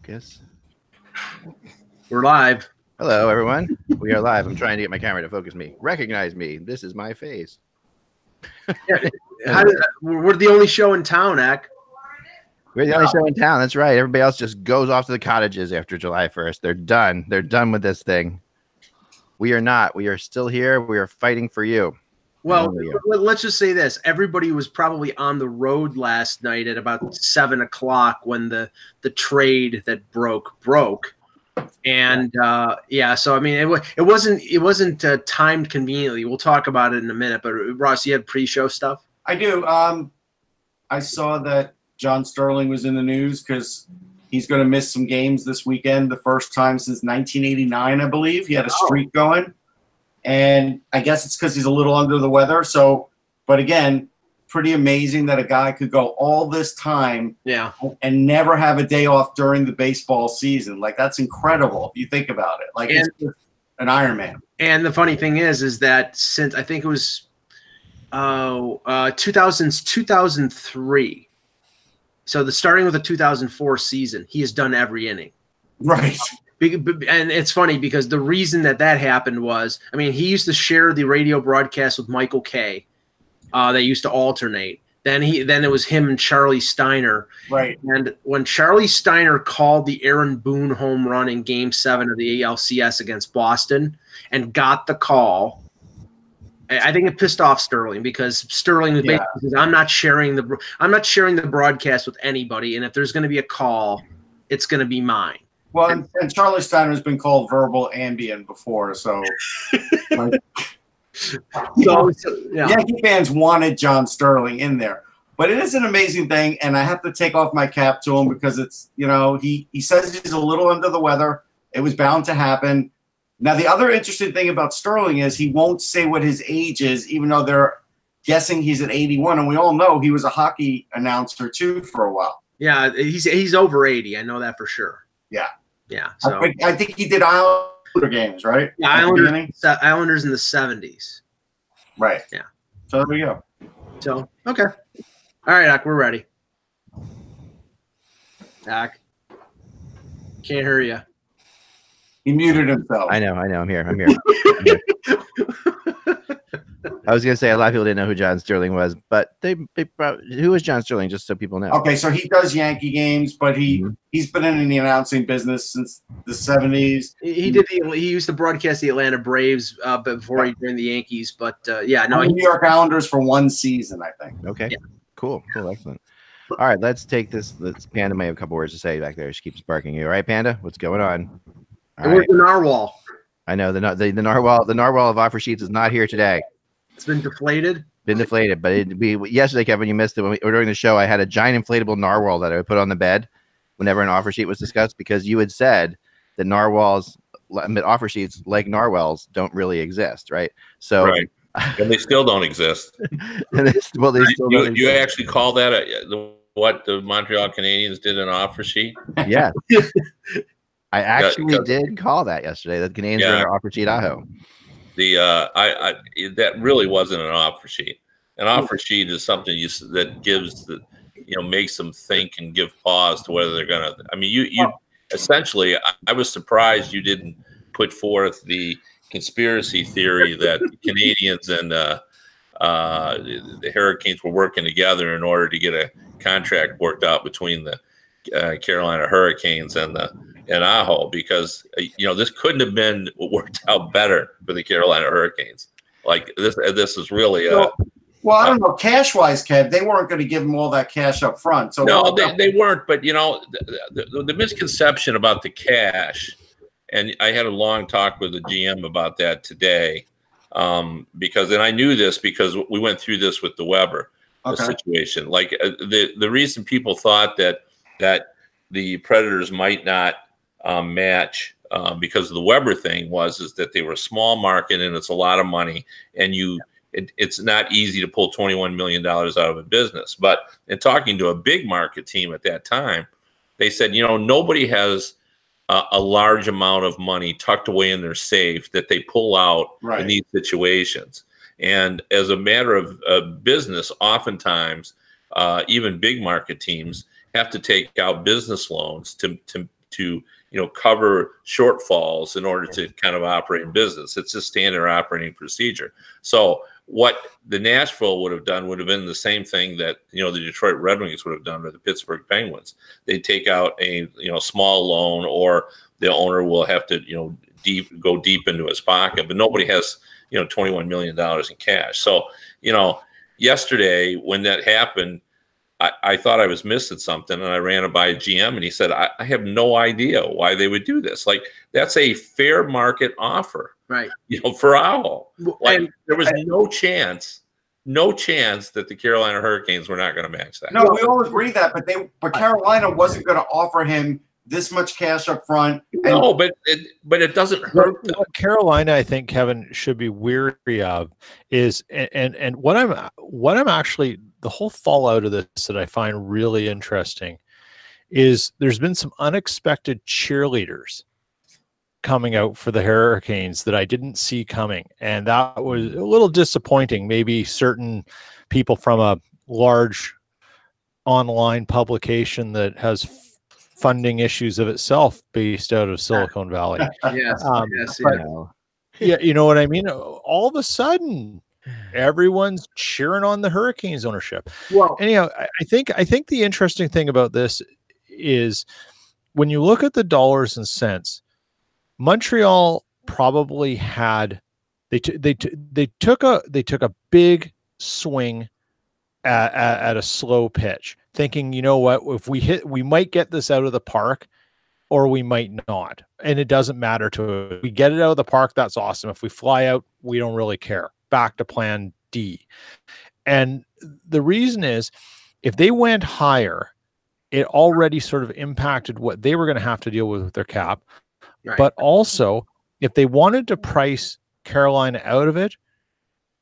Focus. We're live. Hello, everyone. We are live. I'm trying to get my camera to focus me. Recognize me. This is my face. We're the only show in town, Ak. We're the only show in town. That's right. Everybody else just goes off to the cottages after July 1st. They're done. They're done with this thing. We are not. We are still here. We are fighting for you. Well, let's just say this. Everybody was probably on the road last night at about 7 o'clock when the trade that broke. And so I mean, it wasn't timed conveniently. We'll talk about it in a minute. But Ross, you had pre-show stuff? I do. I saw that John Sterling was in the news because he's going to miss some games this weekend. The first time since 1989, I believe. He had a streak going. And I guess it's because he's a little under the weather. So, but again, pretty amazing that a guy could go all this time and never have a day off during the baseball season. Like, that's incredible if you think about it. Like, it's an Iron Man. And the funny thing is that since I think it was 2003, so starting with the 2004 season, he has done every inning. Right. And it's funny because the reason that happened was, I mean, he used to share the radio broadcast with Michael Kay. They used to alternate. Then it was him and Charlie Steiner. Right. And when Charlie Steiner called the Aaron Boone home run in Game 7 of the ALCS against Boston and got the call, I think it pissed off Sterling because Sterling was basically says, I'm not sharing the broadcast with anybody, and if there's going to be a call, it's going to be mine. Well, and Charlie Steiner's been called verbal Ambien before, so Yankee fans wanted John Sterling in there. But it is an amazing thing, and I have to take off my cap to him because it's, he says he's a little under the weather. It was bound to happen. Now, the other interesting thing about Sterling is he won't say what his age is, even though they're guessing he's at 81, and we all know he was a hockey announcer, too, for a while. Yeah, he's over 80. I know that for sure. Yeah. Yeah, so I think he did Islander games, right? Yeah, Islanders in the 70s. Right. Yeah. So there we go. So okay. All right, Ak, we're ready. Ak, can't hear you. He muted himself. I know. I'm here. I was going to say a lot of people didn't know who John Sterling was, but they probably, who is John Sterling, just so people know. Okay, so he does Yankee games, but he's been in the announcing business since the 70s. He used to broadcast the Atlanta Braves before he joined the Yankees, but New York Islanders for one season, I think. Okay, cool, excellent. All right, let's take this. Panda may have a couple words to say back there. She keeps barking. You all right, Panda? What's going on? Where's the narwhal? I know the narwhal of offer sheets is not here today. It's been deflated. But yesterday, Kevin, you missed it. During the show, I had a giant inflatable narwhal that I would put on the bed whenever an offer sheet was discussed because you had said that offer sheets like narwhals don't really exist, right? So, right, and they still don't exist. You actually call that what the Montreal Canadiens did an offer sheet? Yeah, I actually did call that yesterday. The Canadiens were in our offer sheet, Aho. That really wasn't an offer sheet. An offer sheet is something that gives makes them think and give pause to whether they're gonna. I mean, you essentially. I was surprised you didn't put forth the conspiracy theory that the Canadians and the Hurricanes were working together in order to get a contract worked out between the Carolina Hurricanes and Aho, because this couldn't have been worked out better for the Carolina Hurricanes. Like this is really well, I don't know, cash wise, Kev, they weren't going to give them all that cash up front. So no, they weren't. But the misconception about the cash, and I had a long talk with the GM about that today, because I knew this because we went through this with the Weber situation. Like the reason people thought that the Predators might not match because of the Weber thing is that they were a small market and it's a lot of money, and it's not easy to pull $21 million out of a business. But in talking to a big market team at that time, they said, nobody has a large amount of money tucked away in their safe that they pull out in these situations. And as a matter of business, oftentimes even big market teams have to take out business loans to to cover shortfalls in order to kind of operate in business. It's a standard operating procedure. So what the Nashville would have done would have been the same thing that the Detroit Red Wings would have done, or the Pittsburgh Penguins. They'd take out a small loan, or the owner will have to go deep into his pocket, but nobody has $21 million in cash. So yesterday when that happened, I thought I was missing something, and I ran it by a GM, and he said, I have no idea why they would do this. Like, that's a fair market offer, right? For Aho. Like, there was no chance that the Carolina Hurricanes were not going to match that. No, we all agree that, but Carolina wasn't going to offer him this much cash up front. No, but it doesn't hurt. What Carolina, I think, Kevin, should be weary of is, and what I'm actually, the whole fallout of this that I find really interesting is there's been some unexpected cheerleaders coming out for the Hurricanes that I didn't see coming. And that was a little disappointing. Maybe certain people from a large online publication that has funding issues of itself based out of Silicon Valley. Yes. Yeah, you know what I mean? All of a sudden, everyone's cheering on the Hurricanes ownership. Well, anyhow, I think the interesting thing about this is when you look at the dollars and cents, Montreal probably had they took a big swing at a slow pitch, thinking, you know what, if we hit, we might get this out of the park, or we might not, and it doesn't matter to us. We get it out of the park, that's awesome. If we fly out, we don't really care. Back to plan D. And the reason is, if they went higher, it already sort of impacted what they were going to have to deal with their cap. right. But also, if they wanted to price Carolina out of it,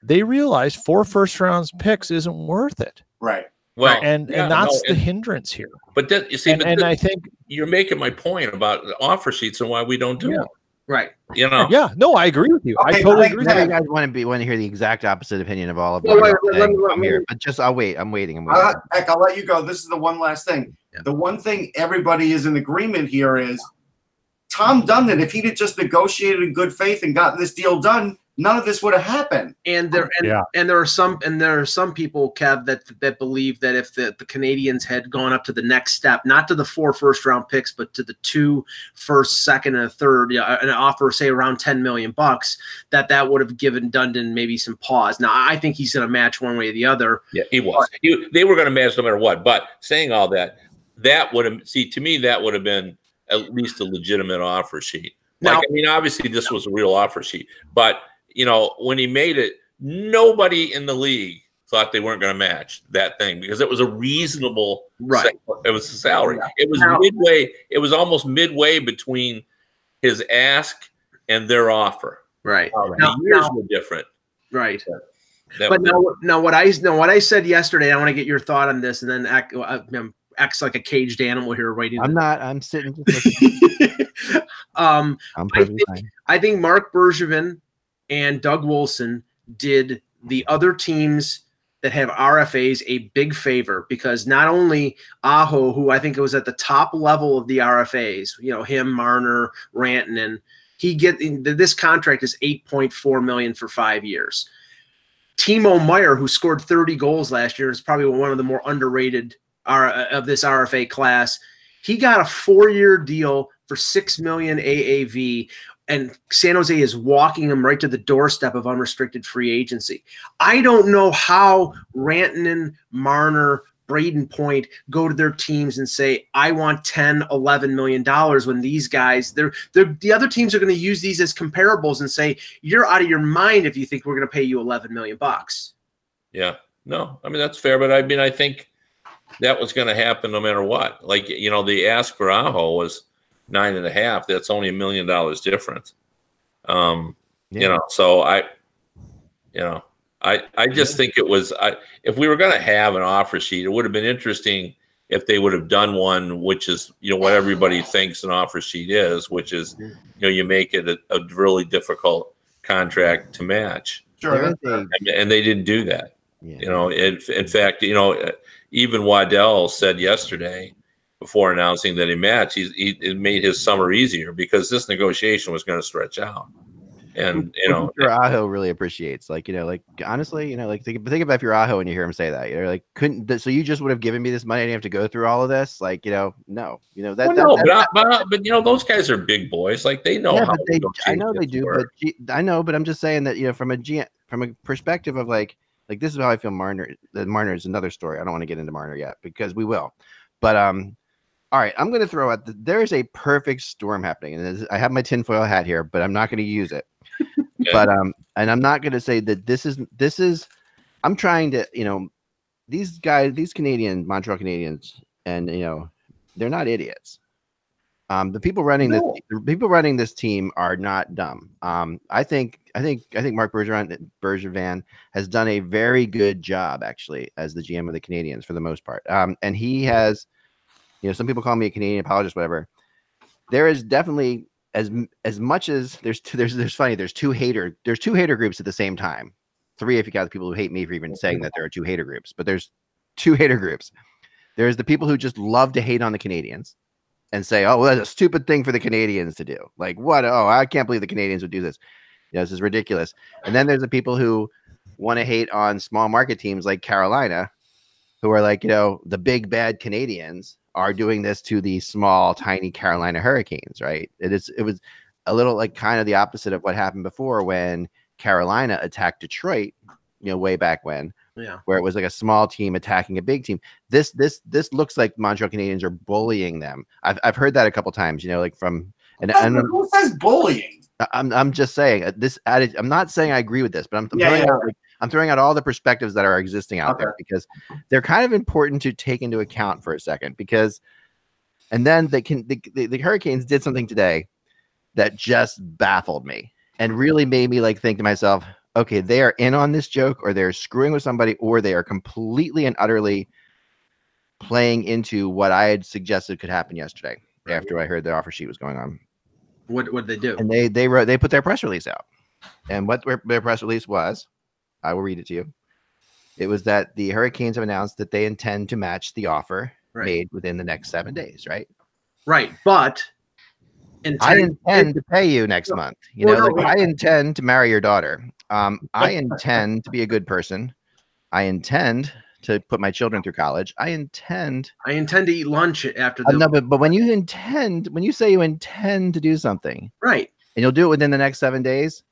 they realized 4 first-round picks isn't worth it. Right. Well, And that's the hindrance here. But that, you see, And I think you're making my point about the offer sheets and why we don't do it. right. yeah, no, I agree with you. I Okay, totally I think agree. Now with you you. guys want to hear the exact opposite opinion of all of Well, them. let me- here, but just I'll wait. I'm waiting. Heck, I'll let you go. This is the one last thing. Yeah. The one thing everybody is in agreement here is Tom Dundon, if he'd have just negotiated in good faith and gotten this deal done, none of this would have happened. And there are some people, Kev, that believe that if the Canadians had gone up to the next step, not to the 4 first-round picks, but to the 2 first, second, and a third, an offer, say around $10 million, that would have given Dundon maybe some pause. Now, I think he's going to match one way or the other. Yeah, he was. They were going to match no matter what. But saying all that, to me, that would have been at least a legitimate offer sheet. Now, I mean, obviously this was a real offer sheet, but when he made it, nobody in the league thought they weren't going to match that thing because it was a reasonable, right? It was a salary. Yeah. It was midway. It was almost midway between his ask and their offer. Right. The years were different. Right. That But was now what I said yesterday, I want to get your thought on this, and then acts like a caged animal here waiting. I'm not. I'm sitting. Just listening. I'm perfectly fine. I think Mark Bergevin and Doug Wilson did the other teams that have RFAs a big favor, because not only Aho, who I think it was at the top level of the RFAs, him, Marner, Rantanen, this contract is $8.4 million for 5 years. Timo Meier, who scored 30 goals last year, is probably one of the more underrated of this RFA class. He got a 4-year deal for $6 million AAV. And San Jose is walking him right to the doorstep of unrestricted free agency. I don't know how Rantanen, Marner, Braden Point go to their teams and say, I want $10, $11 million, when these guys, the other teams are going to use these as comparables and say, you're out of your mind if you think we're going to pay you $11 million. Yeah. No, I mean, that's fair. But I mean, I think that was going to happen no matter what. Like, the ask for Aho was 9.5. That's only $1 million difference. So I just think it was, if we were going to have an offer sheet, it would have been interesting if they would have done one, which is, what everybody thinks an offer sheet is, which is, you make it a really difficult contract to match. Sure. And they didn't do that. Yeah. In fact, even Waddell said yesterday, before announcing that he matched, it made his summer easier because this negotiation was going to stretch out. And Aho really appreciates, like, honestly, like think about if you're Aho and you hear him say that, like, so you just would have given me this money, I didn't have to go through all of this, like, no, but those guys are big boys, like they know how. I know they do, but I'm just saying that, from a perspective of like this is how I feel. Marner is another story. I don't want to get into Marner yet because we will, but all right, I'm going to throw out there is a perfect storm happening, and I have my tinfoil hat here, but I'm not going to use it. Okay. But and I'm not going to say that this is. I'm trying to, these guys, these Montreal Canadiens, and they're not idiots. The people running this team are not dumb. I think Marc Bergevin has done a very good job actually as the GM of the Canadiens for the most part. And he has. Some people call me a Canadian apologist, whatever. There is definitely as much as there's two hater groups at the same time. 3 if you count the people who hate me for even saying that there are 2 hater groups, but there's 2 hater groups. There's the people who just love to hate on the Canadiens and say, "Oh, well, that's a stupid thing for the Canadiens to do." Like, what? Oh, I can't believe the Canadiens would do this. This is ridiculous. And then there's the people who want to hate on small market teams like Carolina, who are like, the big bad Canadiens are doing this to the small, tiny Carolina Hurricanes, right? It was a little like kind of the opposite of what happened before when Carolina attacked Detroit, way back when, where it was like a small team attacking a big team. This looks like Montreal Canadiens are bullying them. I've heard that a couple times, like from and who says bullying? I'm just saying this. I'm not saying I agree with this, but I'm throwing out all the perspectives that are existing out there because they're kind of important to take into account for a second. And then the Hurricanes did something today that just baffled me and really made me think to myself, okay, they are in on this joke, or they're screwing with somebody, or they are completely and utterly playing into what I had suggested could happen yesterday after I heard the offer sheet was going on. What did they do? And they put their press release out, and what their press release was. I will read it to you. It was that the Hurricanes have announced that they intend to match the offer made within the next 7 days, right? Right, but I intend to pay you next month. I intend to marry your daughter. I intend to be a good person. I intend to put my children through college. I intend to eat lunch after no, but when you say you intend to do something, right, and you'll do it within the next 7 days.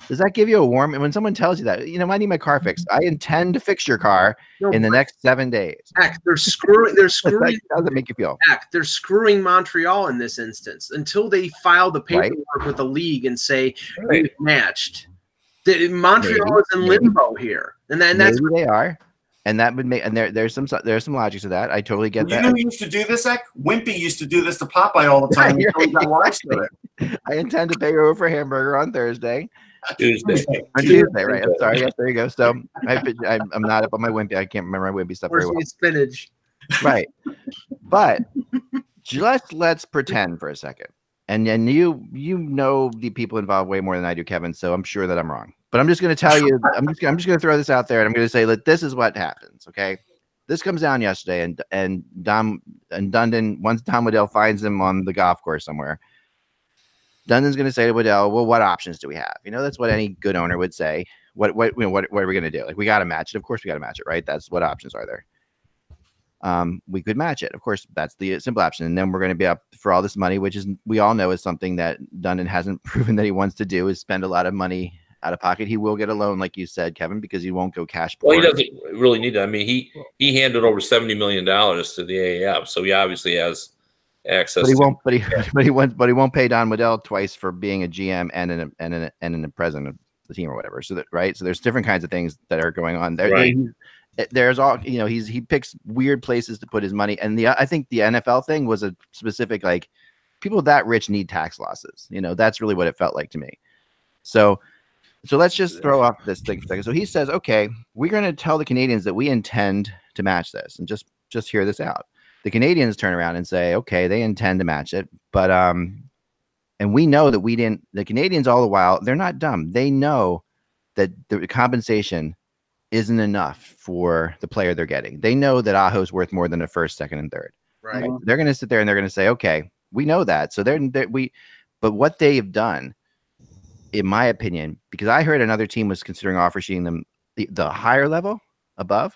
Does that give you a warm? And when someone tells you that, I need my car fixed. I intend to fix your car in the next 7 days. They're screwing. How does it make you feel? They're screwing Montreal in this instance until they file the paperwork with the league and say we've matched. Montreal is in limbo here, and that's maybe they are. And that would make, and there's some logic to that. I totally get that. You know who used to do this, Ek? Wimpy used to do this to Popeye all the time. I intend to pay you over for a hamburger on Thursday. Tuesday, right? I'm sorry. Yes, there you go. So I'm not up on my Wimpy. I can't remember my Wimpy stuff very well. Spinach, right? But let's pretend for a second, and you know the people involved way more than I do, Kevin. So I'm sure that I'm wrong. But I'm just going to tell you. I'm just going to throw this out there, and I'm going to say that this is what happens. Okay, this comes down yesterday, and Dundon, once Tom Waddell finds him on the golf course somewhere. Dundon's going to say to Waddell, "Well, what options do we have?" That's what any good owner would say. What are we going to do? We got to match it. Of course, we got to match it, right? That's what options are there. We could match it. Of course, that's the simple option. And then we're going to be up for all this money, which is we all know is something that Dundon hasn't proven that he wants to do, is spend a lot of money out of pocket. He will get a loan, like you said, Kevin, because he won't go cash poor. Well, he doesn't really need to. I mean, he handed over $70 million to the AAF, so he obviously has access. But he won't pay Don Waddell twice for being a GM and a president of the team or whatever. So so there's different kinds of things that are going on there. Right. There's all he picks weird places to put his money, and I think the NFL thing was a specific people that rich need tax losses. That's really what it felt like to me. So let's just throw off this thing for a second. So he says, okay, we're going to tell the Canadiens that we intend to match this, and just hear this out. The Canadiens turn around and say, okay, they intend to match it, but and we know that we didn't. The Canadiens, all the while, they're not dumb. They know that the compensation isn't enough for the player they're getting. They know that Aho's worth more than a first, second, and third. Right. They're going to sit there and they're going to say, okay, we know that. So but what they have done, in my opinion, because I heard another team was considering offer sheeting them the higher level above.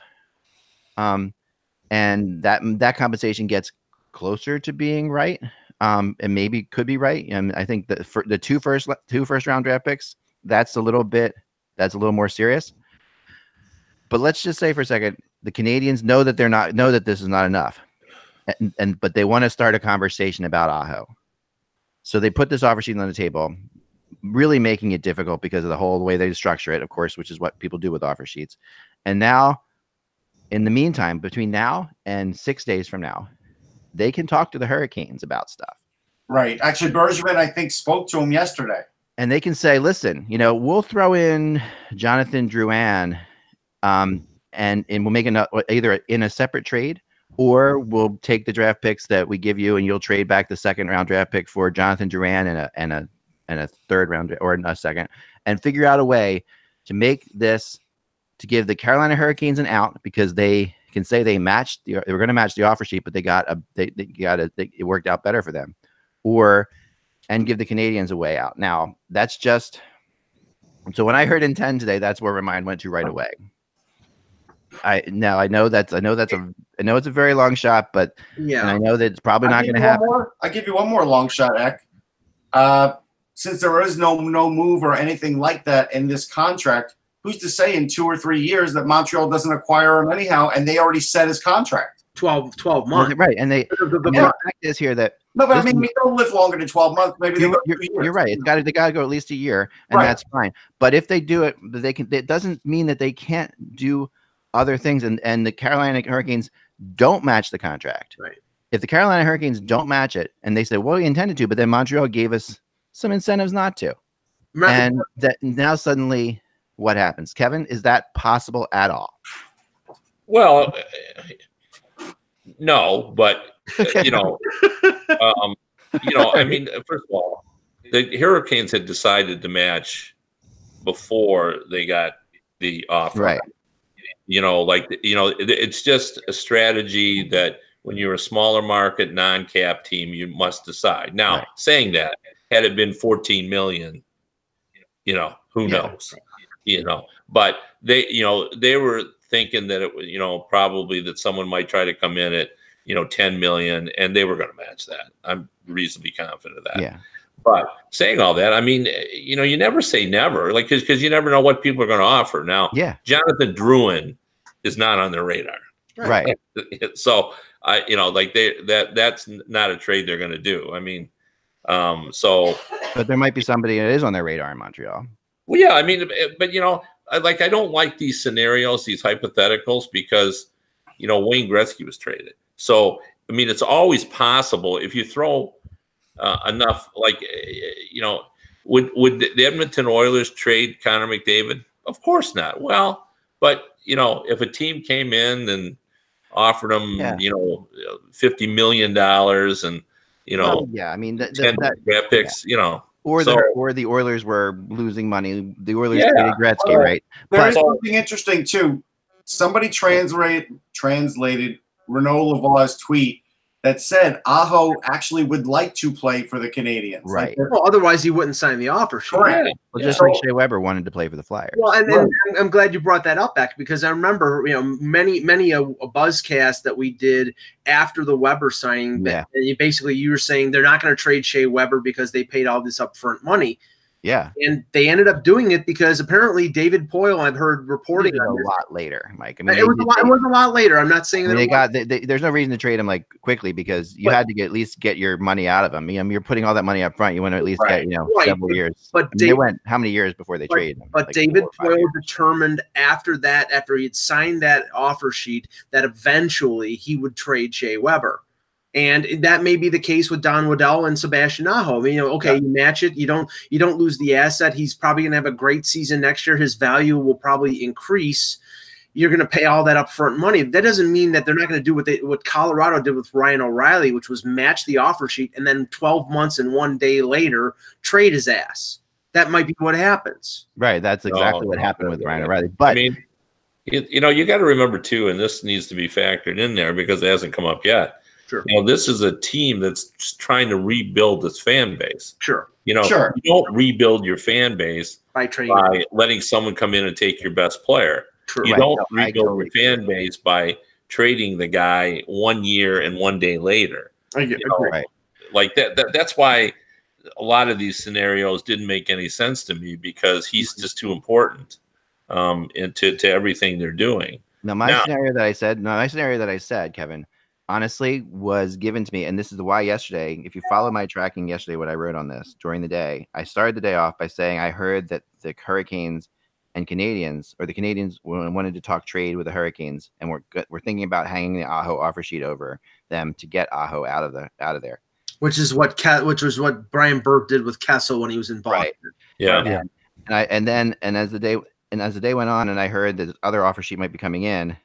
And that compensation gets closer to being right. And maybe could be right. And I think that for the two first round draft picks, that's a little more serious. But let's just say for a second, the Canadians know that this is not enough. But they want to start a conversation about Aho. So they put this offer sheet on the table, really making it difficult because of the whole way they structure it, of course, which is what people do with offer sheets. And now, in the meantime, between now and 6 days from now, they can talk to the Hurricanes about stuff. Right. Actually, Bergevin, I think, spoke to him yesterday. And they can say, listen, we'll throw in Jonathan Drouin, and we'll make either in a separate trade, or we'll take the draft picks that we give you and you'll trade back the second round draft pick for Jonathan Drouin and a third round or a second, and figure out a way to make this, to give the Carolina Hurricanes an out, because they can say they were going to match the offer sheet, but it worked out better for them, and give the Canadians a way out. Now that's just, so when I heard in 10 today, that's where my mind went to right away. I know it's a very long shot, but yeah, and I know that it's probably not going to happen. I'll give you one more long shot, Eck. Since there is no move or anything like that in this contract, who's to say in 2 or 3 years that Montreal doesn't acquire him anyhow, and they already set his contract? 12 months. Right, and the fact is here that no, but I mean, we don't live longer than 12 months. Maybe you're right. They got to go at least a year, and that's fine. But if they do it, they can. It doesn't mean that they can't do other things. And the Carolina Hurricanes don't match the contract. Right. If the Carolina Hurricanes don't match it, and they say, well, we intended to, but then Montreal gave us some incentives not to, and that now suddenly, what happens, Kevin? Is that possible at all? Well, no, but I mean, first of all, the Hurricanes had decided to match before they got the offer. Right. It's just a strategy that when you're a smaller market, non-cap team, you must decide. Now, saying that, had it been 14 million, who knows? But they were thinking that it was, probably that someone might try to come in at, 10 million, and they were going to match that. I'm reasonably confident of that. Yeah. But saying all that, I mean, you never say never, like, because you never know what people are going to offer. Now, Jonathan Drouin is not on their radar, right? So that's not a trade they're going to do. I mean, but there might be somebody that is on their radar in Montreal. Well, yeah, I mean, but I don't like these scenarios, these hypotheticals, because Wayne Gretzky was traded. So I mean, it's always possible if you throw enough, would the Edmonton Oilers trade Connor McDavid? Of course not. Well, but if a team came in and offered him, $50 million and I mean, 10 draft picks, or the Oilers were losing money. The Oilers traded Gretzky, right? There's something interesting too. Somebody translated Renaud Lavau's tweet that said Aho actually would like to play for the Canadians. Right. Well, otherwise he wouldn't sign the offer sheet. Correct. Well, just like Shea Weber wanted to play for the Flyers. Well, and I'm glad you brought that up, Beck, because I remember, many a buzzcast that we did after the Weber signing. Yeah. And you were saying they're not going to trade Shea Weber because they paid all this upfront money. Yeah. And they ended up doing it because apparently David Poyle, I've heard reporting on a lot later, Mike. I mean, it was a lot later. I'm not saying that there's no reason to trade him like quickly, because you had to at least get your money out of him. You're putting all that money up front. You want to at least get several years. But they went how many years before they traded him? But David Poyle determined after he had signed that offer sheet, that eventually he would trade Shea Weber. And that may be the case with Don Waddell and Sebastian Aho. You match it. You don't lose the asset. He's probably going to have a great season next year. His value will probably increase. You're going to pay all that upfront money. That doesn't mean that they're not going to do what Colorado did with Ryan O'Reilly, which was match the offer sheet and then 12 months and 1 day later trade his ass. That might be what happens. Right. That's exactly what happened with Ryan O'Reilly. But I mean, you got to remember too, and this needs to be factored in there because it hasn't come up yet. Sure. You know, this is a team that's just trying to rebuild its fan base. Sure. You know, Sure. you don't rebuild your fan base By trading. by letting someone come in and take your best player. True. You Right. don't No, I rebuild totally your fan base by trading the guy 1 year and 1 day later. I You know, agree. Right. like that's why a lot of these scenarios didn't make any sense to me, because he's just too important into everything they're doing. Now, my scenario that I said, Kevin, honestly, was given to me, and this is why yesterday, if you follow my tracking yesterday, what I wrote on this during the day, I started the day off by saying I heard that the Hurricanes and Canadians, or the Canadians wanted to talk trade with the Hurricanes, and we're thinking about hanging the Aho offer sheet over them to get Aho out of there. Which was what Brian Burke did with Kessel when he was in Boston. Right. Yeah. And as the day went on, and I heard that other offer sheet might be coming in,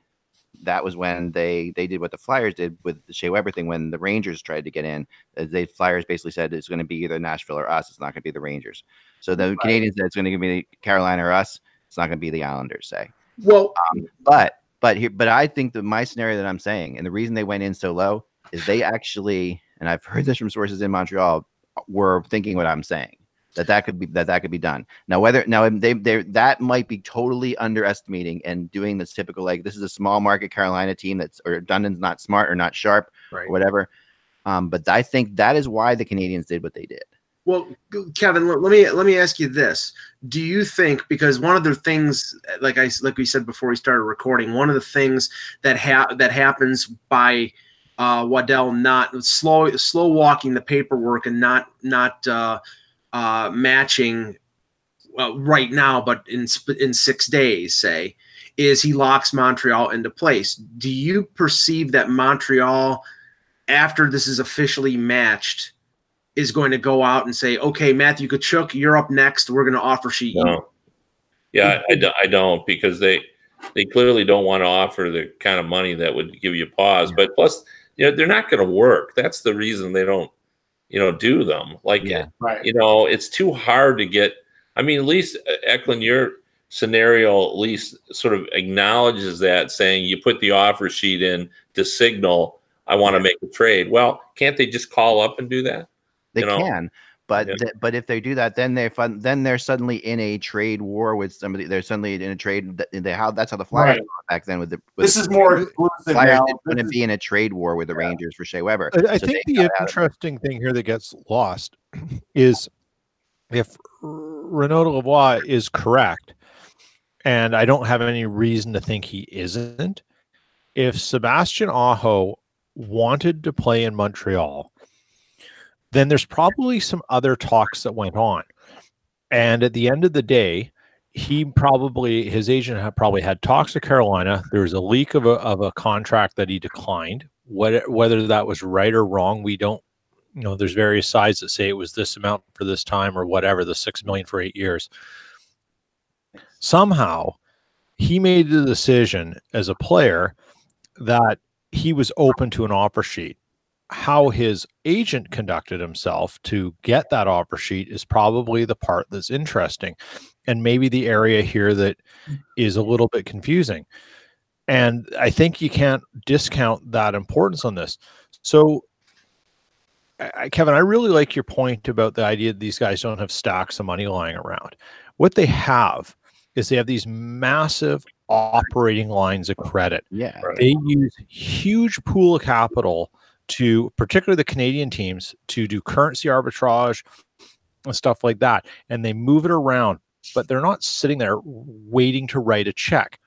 that was when they did what the Flyers did with the Shea Weber thing. When the Rangers tried to get in, the Flyers basically said it's going to be either Nashville or us. It's not going to be the Rangers. So the Canadians said it's going to be Carolina or us. It's not going to be the Islanders. Say. Well, but I think that my scenario that I'm saying, and the reason they went in so low, is they actually, and I've heard this from sources in Montreal, were thinking what I'm saying. That could be done. Now, they that might be totally underestimating and doing this typical, like, this is a small market Carolina team or Dundon's not smart or not sharp, right. or whatever. But I think that is why the Canadians did what they did. Well, Kevin, let me ask you this: do you think, because one of the things, like we said before we started recording, one of the things that happens by Waddell not slow walking the paperwork and not matching right now, but in 6 days, say, is he locks Montreal into place. Do you perceive that Montreal, after this is officially matched, is going to go out and say, okay, Matthew Tkachuk, you're up next. We're going to offer sheet you? No. Yeah, I don't, because they clearly don't want to offer the kind of money that would give you pause. But plus, they're not going to work. That's the reason they don't, do them. Like, right. It's too hard to get. I mean, at least Eklund, your scenario at least sort of acknowledges that, saying you put the offer sheet in to signal, I want to make a trade. Well, can't they just call up and do that? They can, but but if they do that, then they're suddenly in a trade war with somebody. They're suddenly in a trade. That's how the Flyers back then with the. This is more exclusive Flyers now. Going to be in a trade war with the Rangers for Shea Weber. I think the interesting thing here that gets lost is if Renaud Lavoie is correct, and I don't have any reason to think he isn't. If Sebastian Aho wanted to play in Montreal, then there's probably some other talks that went on. And at the end of the day, his agent probably had talks to Carolina. There was a leak of a contract that he declined. Whether that was right or wrong, we don't, there's various sides that say it was this amount for this time or whatever, the $6 million for 8 years. Somehow he made the decision as a player that he was open to an offer sheet. How his agent conducted himself to get that offer sheet is probably the part that's interesting, and maybe the area here that is a little bit confusing. And I think you can't discount that importance on this. So, Kevin, I really like your point about the idea that these guys don't have stacks of money lying around. What they have is they have these massive operating lines of credit. Yeah, they use huge pool of capital to, particularly the Canadian teams, to do currency arbitrage and stuff like that. And they move it around, but they're not sitting there waiting to write a check.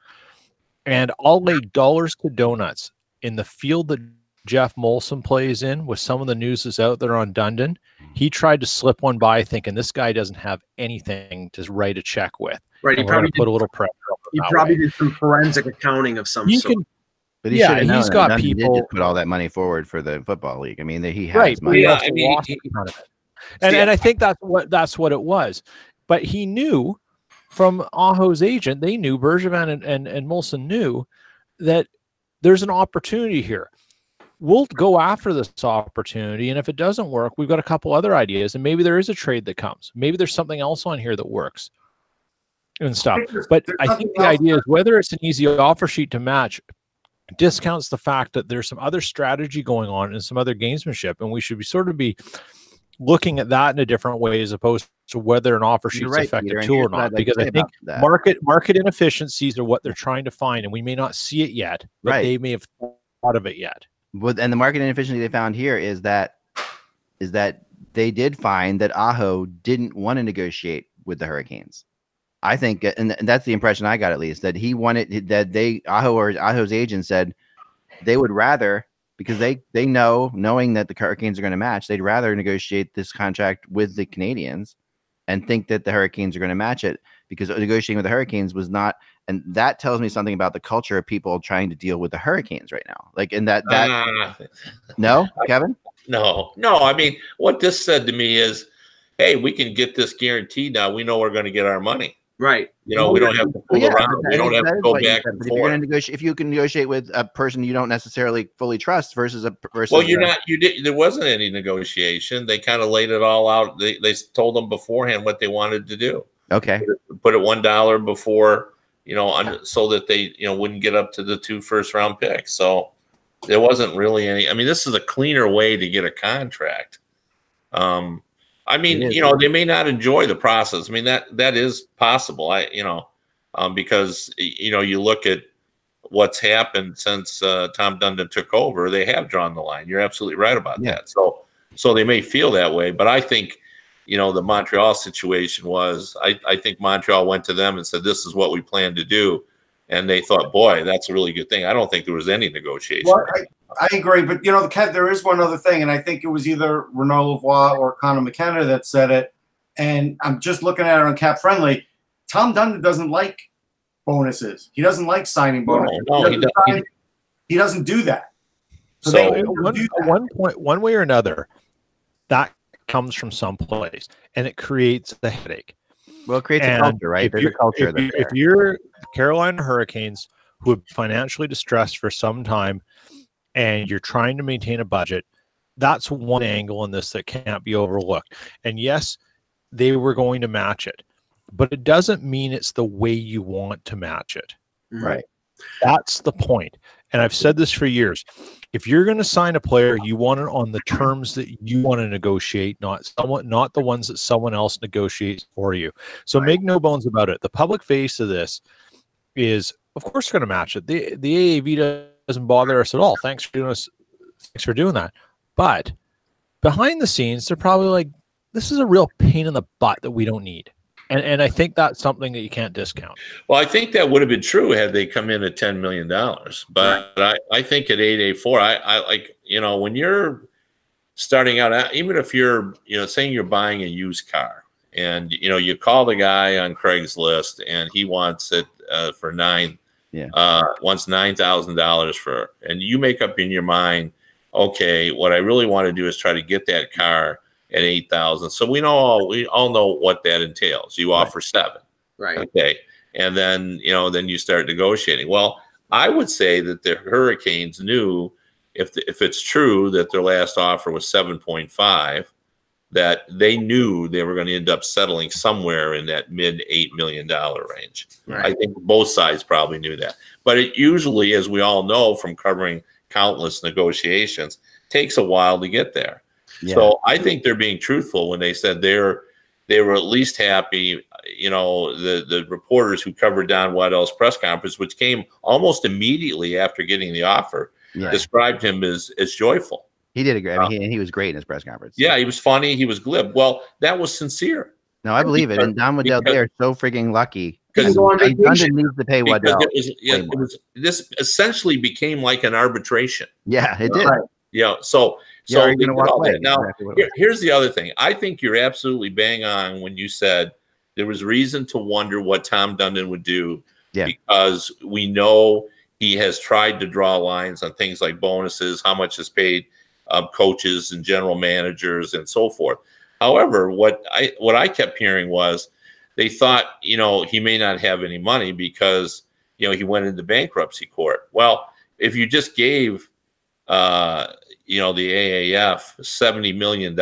And I'll lay dollars to donuts in the field that Jeff Molson plays in with some of the news that's out there on Dundon. He tried to slip one by thinking this guy doesn't have anything to write a check with. Right. He probably put a little pressure on him. He probably did some forensic accounting of some sort. But he's got people did put all that money forward for the football league. I mean, he has money. Yeah, and I think that's what it was. But he knew from Aho's agent, they knew, Bergevin and Molson knew that there's an opportunity here. We'll go after this opportunity, and if it doesn't work, we've got a couple other ideas, and maybe there is a trade that comes. Maybe there's something else on here that works and stuff. But I think the idea is whether it's an easy offer sheet to match. discounts the fact that there's some other strategy going on and some other gamesmanship, and we should be looking at that in a different way as opposed to whether an offer sheet's right, effective Peter, tool or not. Because I think market inefficiencies are what they're trying to find, and we may not see it yet, but they may have thought of it yet. And the market inefficiency they found here is that they did find that Aho didn't want to negotiate with the Hurricanes. I think, and that's the impression I got, at least, that he wanted that Aho's agent said they would rather, because they knowing that the Hurricanes are going to match, they'd rather negotiate this contract with the Canadians and think that the Hurricanes are going to match it, because negotiating with the Hurricanes was not. And that tells me something about the culture of people trying to deal with the Hurricanes right now. Like in that no, Kevin? No. I mean, what this said to me is, hey, we can get this guaranteed now. We know we're going to get our money. Right. We don't have to fool around. We don't have to go back and forth. If you can negotiate with a person you don't necessarily fully trust versus well, there wasn't any negotiation. They kind of laid it all out. They told them beforehand what they wanted to do. Okay. Put it $1 before, so that they, wouldn't get up to the 2 first-round picks. So there wasn't really any. I mean, this is a cleaner way to get a contract. I mean, they may not enjoy the process. I mean, that is possible. Because you look at what's happened since Tom Dundon took over. They have drawn the line. You're absolutely right about that. So they may feel that way, but I think the Montreal situation was. I think Montreal went to them and said, "This is what we plan to do," and they thought, "Boy, that's a really good thing." I don't think there was any negotiation. Well, I agree, but there is one other thing, and I think it was either Renaud Lavoie or Connor McKenna that said it. And I'm just looking at it on Cap Friendly. Tom Dundon doesn't like bonuses. He doesn't like signing bonuses. He doesn't do that. So at one point, one way or another, that comes from someplace, and it creates a headache. Well, it creates a culture, right? There's a culture. If you're Carolina Hurricanes, who have financially distressed for some time, and you're trying to maintain a budget, that's one angle in this that can't be overlooked. And yes, they were going to match it, but it doesn't mean it's the way you want to match it. Right. That's the point. And I've said this for years. If you're going to sign a player, you want it on the terms that you want to negotiate, not the ones that someone else negotiates for you. So make no bones about it. The public face of this is, of course, they're going to match it. The AAV doesn't bother us at all. Thanks for doing that. But behind the scenes, they're probably like, this is a real pain in the butt that we don't need. And I think that's something that you can't discount. Well, I think that would have been true had they come in at $10 million. But I think at 884, I like, when you're starting out, even if you're, saying you're buying a used car and, you call the guy on Craigslist and he wants it for wants $9,000 for, and you make up in your mind, okay, what I really want to do is try to get that car at 8,000. So we all know what that entails. You offer 7, right? Okay, and then then you start negotiating. Well, I would say that the Hurricanes knew if it's true that their last offer was 7.5, that they knew they were going to end up settling somewhere in that mid $8 million range. Right. I think both sides probably knew that. But it usually, as we all know from covering countless negotiations, takes a while to get there. Yeah. So I think they're being truthful when they said they were at least happy. The reporters who covered Don Waddell's press conference, which came almost immediately after getting the offer, described him as joyful. He did agree. I mean, he was great in his press conference. Yeah, he was funny. He was glib. Well, that was sincere. No, I believe it. And Don Waddell, they are so freaking lucky. Because London needs to pay Waddell. This essentially became like an arbitration. Yeah, it did. So now, here's the other thing. I think you're absolutely bang on when you said there was reason to wonder what Tom Dundon would do, because we know he has tried to draw lines on things like bonuses, how much is paid coaches and general managers and so forth. However, what I kept hearing was they thought, he may not have any money because, he went into bankruptcy court. Well, if you just gave, the AAF $70 million,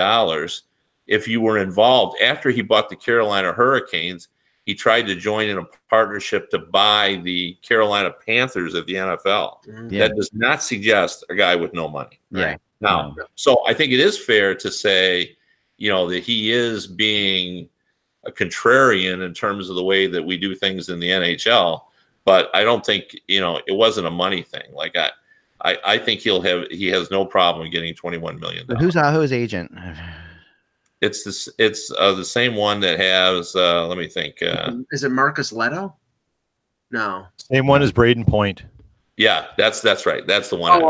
if you were involved after he bought the Carolina Hurricanes, he tried to join in a partnership to buy the Carolina Panthers of the NFL. Yeah. That does not suggest a guy with no money. Yeah. Now, so I think it is fair to say, that he is being a contrarian in terms of the way that we do things in the NHL. But I don't think, it wasn't a money thing. Like I think he has no problem getting $21 million. But who's his agent? It's the same one that has. Let me think. Is it Marcus Leto? No. Same one as Braden Point. Yeah, that's right. That's the one.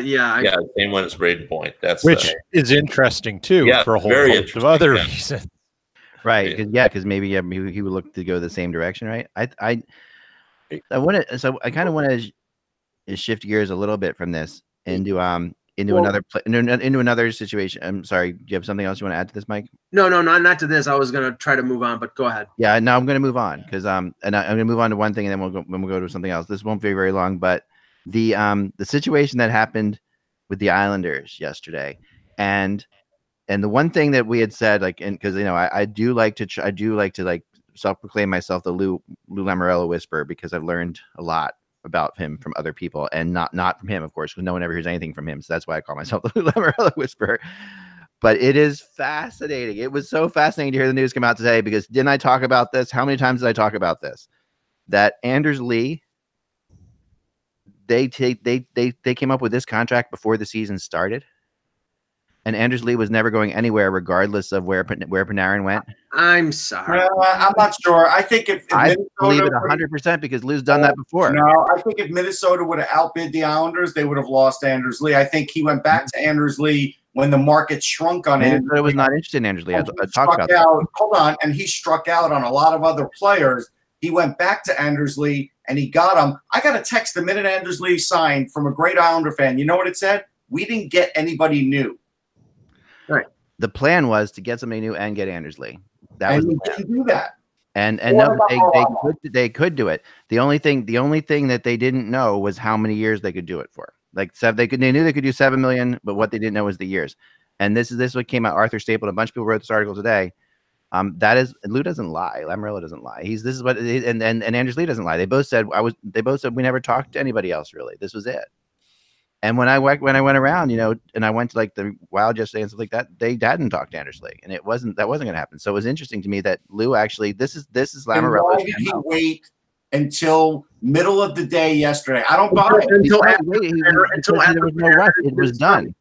Yeah. Same one as Braden Point. That's which is interesting too, for a whole host of other reasons. Right? Because maybe he would look to go the same direction, right? I kind of want to shift gears a little bit from this into another situation. I'm sorry. Do you have something else you want to add to this, Mike? No, not to this. I was gonna try to move on, but go ahead. Yeah, no, I'm gonna move on because I'm gonna move on to one thing and then we'll go to something else. This won't be very long, but the situation that happened with the Islanders yesterday, and the one thing that we had said, like, because I do like to self-proclaim myself the Lou Lamoriello whisperer because I've learned a lot about him from other people and not from him, of course, because no one ever hears anything from him. So that's why I call myself the Lou Lamoriello whisperer. But it is fascinating. It was so fascinating to hear the news come out today because didn't I talk about this? How many times did I talk about this? That Anders Lee, they came up with this contract before the season started. And Anders Lee was never going anywhere, regardless of where Panarin went. I'm sorry. I'm not sure. I think if I believe it 100% because Lou's done that before. No, I think if Minnesota would have outbid the Islanders, they would have lost Anders Lee. I think he went back to Anders Lee when the market shrunk on Anders Lee. Minnesota was not interested in Anders Lee. I talked about that. Hold on, and he struck out on a lot of other players. He went back to Anders Lee, and he got him. I got a text the minute Anders Lee signed from a great Islander fan. You know what it said? We didn't get anybody new. Right. The plan was to get somebody new and get Anders Lee. That was the plan. Didn't do that. And no, they could do it. The only thing that they didn't know was how many years they could do it for. Like they knew they could do $7 million, but what they didn't know was the years. And this is what came out. Arthur Staple, a bunch of people wrote this article today. That is, Lou doesn't lie. Lamoriello doesn't lie. And Anders Lee doesn't lie. They both said we never talked to anybody else really. This was it. And when I went around, and I went to like the Wild yesterday and stuff like that, they hadn't talked to Anders Lee, and that wasn't going to happen. So it was interesting to me that Lou actually this is Lamoriello. Why did he wait until middle of the day yesterday? I don't buy it. It was done.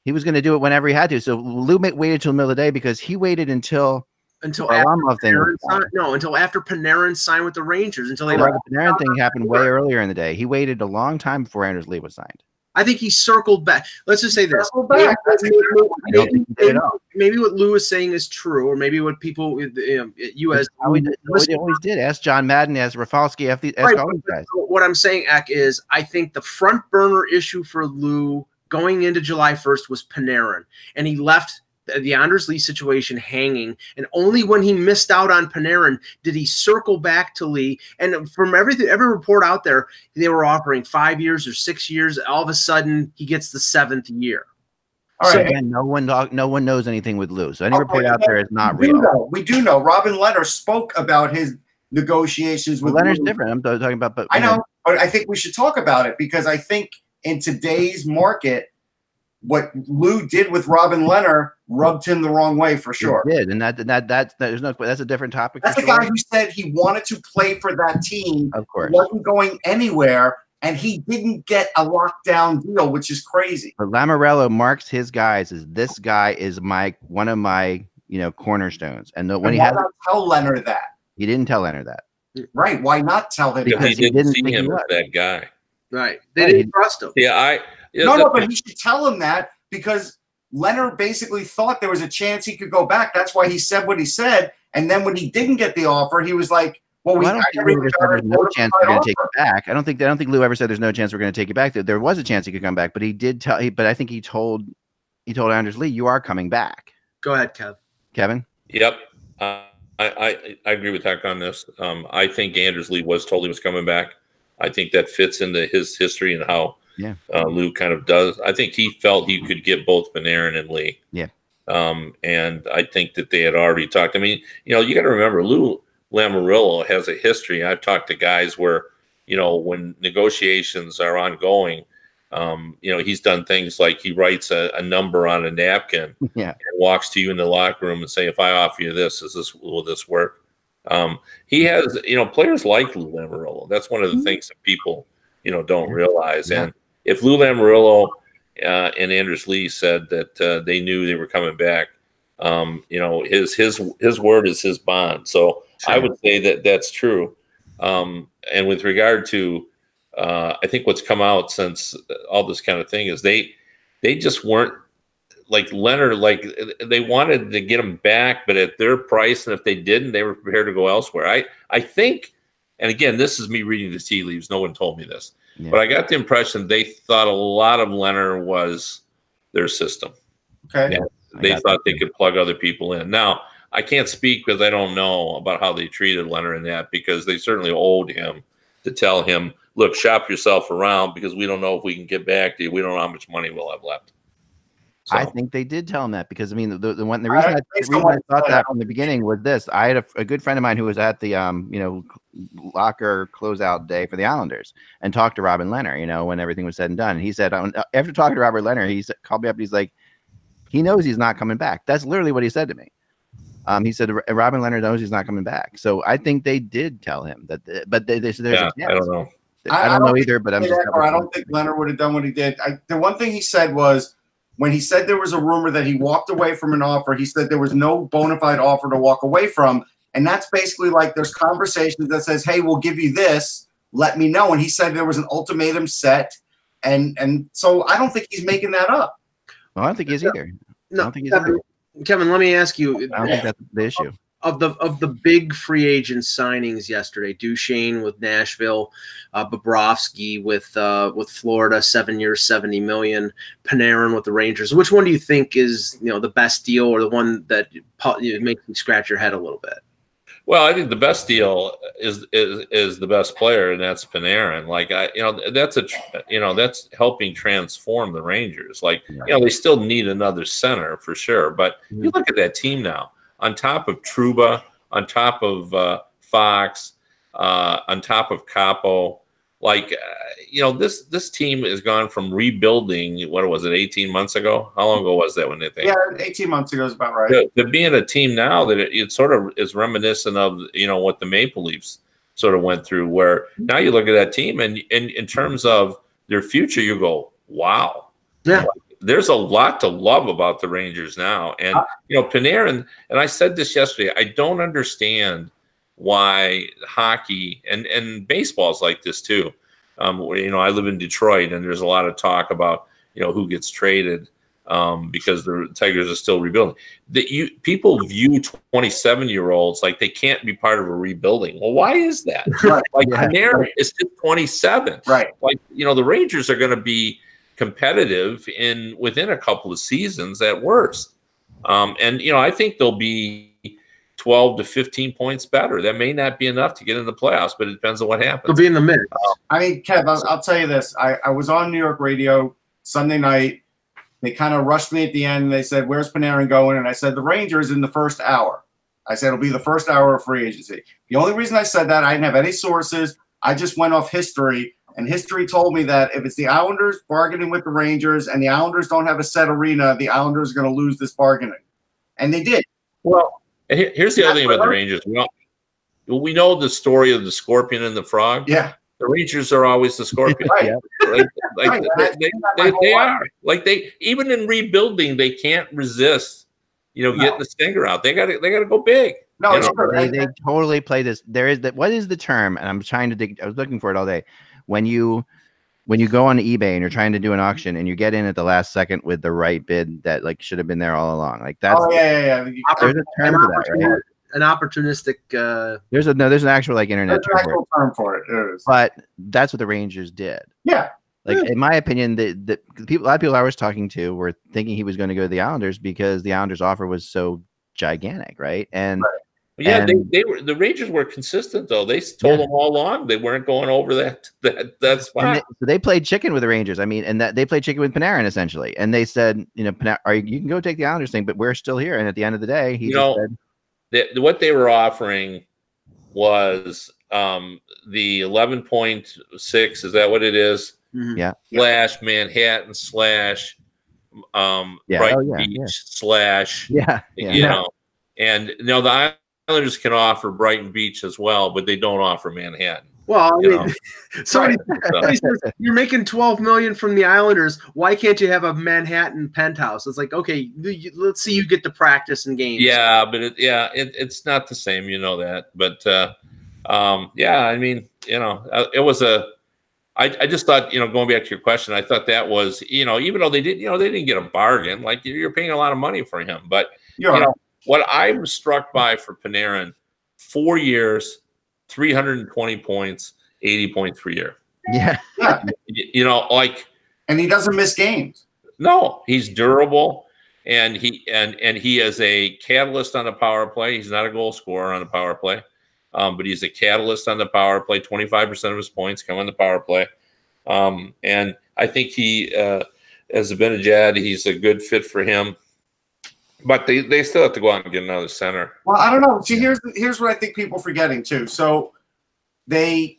He was going to do it whenever he had to. So Lou waited till the middle of the day because he waited until after Panarin signed with the Rangers. The Panarin thing happened way earlier in the day. He waited a long time before Anders Lee was signed. I think he circled back. Let's just say this. Maybe what Lou is saying is true, or maybe what people we always did. Ask John Madden, ask Rafalski, ask all these guys. What I'm saying, Ak, is I think the front burner issue for Lou going into July 1st was Panarin, and he left the Anders Lee situation hanging, and only when he missed out on Panarin did he circle back to Lee. And from every report out there, they were offering 5 years or 6 years. All of a sudden, he gets the 7th year. All right. Again, no one knows anything with Lou, so any report out there is not real. We do know. Robin Leonard spoke about his negotiations with Leonard's Lou. different. I'm talking about, but I know, but I think we should talk about it because I think in today's market, what Lou did with Robin Leonard rubbed him the wrong way for sure. It did, and that's a different topic. That's the guy who said he wanted to play for that team. Of course, wasn't going anywhere, and he didn't get a lockdown deal, which is crazy. But Lamoriello marks his guys as this guy is one of my cornerstones, and when he had not tell Leonard that he didn't tell Leonard that. Right? Why not tell him? Because he didn't see him as that guy. Right? They didn't trust him. Yeah, but he should tell him that because Leonard basically thought there was a chance he could go back. That's why he said what he said. And then when he didn't get the offer, he was like, "Well, I don't think Lou ever said there's no chance we're going to take it back." I don't think Lou ever said there's no chance we're going to take it back. There was a chance he could come back, but he did tell. But I think he told Anders Lee, "You are coming back." Go ahead, Kevin. Yep. I agree with Heck on this. I think Anders Lee was told he was coming back. I think that fits into his history and how Lou kind of does. I think he felt he could get both Panarin and Lee. Yeah. And I think that they had already talked. I mean, you got to remember, Lou Lamoriello has a history. I've talked to guys where, when negotiations are ongoing, he's done things like he writes a number on a napkin and walks to you in the locker room and say, if I offer you this, will this work? He has, players like Lou Lamoriello. That's one of the things that people, don't realize. Yeah. And if Lou Lamoriello and Anders Lee said that they knew they were coming back, his word is his bond. So sure. I would say that that's true. And with regard to, I think what's come out since all this kind of thing is they just weren't like Leonard, like they wanted to get him back, but at their price. And if they didn't, they were prepared to go elsewhere. I think, and again, this is me reading the tea leaves. No one told me this, but I got the impression they thought a lot of Leonard was their system. Okay. And they thought they could plug other people in. Now, I can't speak because I don't know about how they treated Leonard in that, because they certainly owed him to tell him, look, shop yourself around because we don't know if we can get back to you. We don't know how much money we'll have left. So. I think they did tell him that, because I mean the reason I thought that from the beginning was this. I had a good friend of mine who was at the locker closeout day for the Islanders and talked to Robin Leonard, when everything was said and done. And he said, after talking to Robert Leonard, he called me up and he's like, he knows he's not coming back. That's literally what he said to me. He said Robin Leonard knows he's not coming back. So I think they did tell him that, but they said there's a chance. I don't know. I don't know either, but I'm just. I don't think Leonard would have done what he did. The one thing he said was, when he said there was a rumor that he walked away from an offer, he said there was no bona fide offer to walk away from. And that's basically like there's conversations that says, hey, we'll give you this. Let me know. And he said there was an ultimatum set. And so I don't think he's making that up. Well, I don't think he is either. No, Kevin, let me ask you. I don't think that's the issue. Of the big free agent signings yesterday, Duchesne with Nashville, Bobrovsky with Florida, 7 years, $70 million, Panarin with the Rangers. Which one do you think is the best deal, or the one that makes you scratch your head a little bit? Well, I think the best deal is the best player, and that's Panarin. Like that's helping transform the Rangers. Like they still need another center for sure, but you look at that team now. On top of Trouba, on top of Fox, on top of Capo, this team has gone from rebuilding. What was it, 18 months ago? How long ago was that when they think? Yeah, 18 months ago is about right. To being a team now that it sort of is reminiscent of what the Maple Leafs sort of went through. Where now you look at that team and in terms of their future, you go, wow, yeah. There's a lot to love about the Rangers now. And, Panarin, and I said this yesterday, I don't understand why hockey and baseball's like this too. I live in Detroit, and there's a lot of talk about, who gets traded because the Tigers are still rebuilding. People view 27-year-olds like they can't be part of a rebuilding. Well, why is that? Panarin is just 27. Right. The Rangers are going to be competitive within a couple of seasons at worst. I think they'll be 12 to 15 points better. That may not be enough to get in the playoffs, but it depends on what happens. They'll be in the mix. Kev, I'll tell you this. I was on New York radio Sunday night. They kind of rushed me at the end. They said, where's Panarin going? And I said, the Rangers in the first hour. I said, it'll be the first hour of free agency. The only reason I said that, I didn't have any sources. I just went off history. And history told me that if it's the Islanders bargaining with the Rangers and the Islanders don't have a set arena, the Islanders are going to lose this bargaining. And they did. Well, here's the other thing about the Rangers. We know the story of the scorpion and the frog. Yeah. The Rangers are always the scorpion. They are. Even in rebuilding, they can't resist, getting the stinger out. They got to go big. No, they totally play this. What is the term? And I'm trying to dig. I was looking for it all day. When you go on eBay and you're trying to do an auction and you get in at the last second with the right bid that should have been there all along, that's yeah. There's a term for that, right? An opportunistic. There's an actual internet term for it. But that's what the Rangers did. Yeah. In my opinion, a lot of people I was talking to were thinking he was going to go to the Islanders because the Islanders' offer was so gigantic, right? And yeah, the Rangers were consistent though. They told them all along they weren't going over that spot. So they played chicken with the Rangers. I mean, and that they played chicken with Panarin essentially. And they said, you can go take the Islanders thing, but we're still here. And at the end of the day, he just said what they were offering was the 11.6. Is that what it is? Mhm. Yeah. Slash Manhattan slash Yeah. Brighton Oh, yeah, Beach yeah. slash Yeah. you know, and the Islanders can offer Brighton Beach as well, but they don't offer Manhattan. Well, I You mean, know. somebody So, says, you're making $12 million from the Islanders. Why can't you have a Manhattan penthouse? It's like, okay, let's see you get to practice in games. yeah, but it's not the same, you know that. But yeah, I mean, it was I just thought, going back to your question, I thought that was, even though they didn't get a bargain, like you're paying a lot of money for him. But what I'm struck by for Panarin, 4 years, 320 points, 80 points per year. Yeah. And he doesn't miss games. No, he's durable, and he is a catalyst on the power play. He's not a goal scorer on the power play. But he's a catalyst on the power play. 25% of his points come on the power play. And I think he, as a Benajad, he's a good fit for him. But they still have to go out and get another center. Well, I don't know. See, here's what I think people are forgetting, too. So they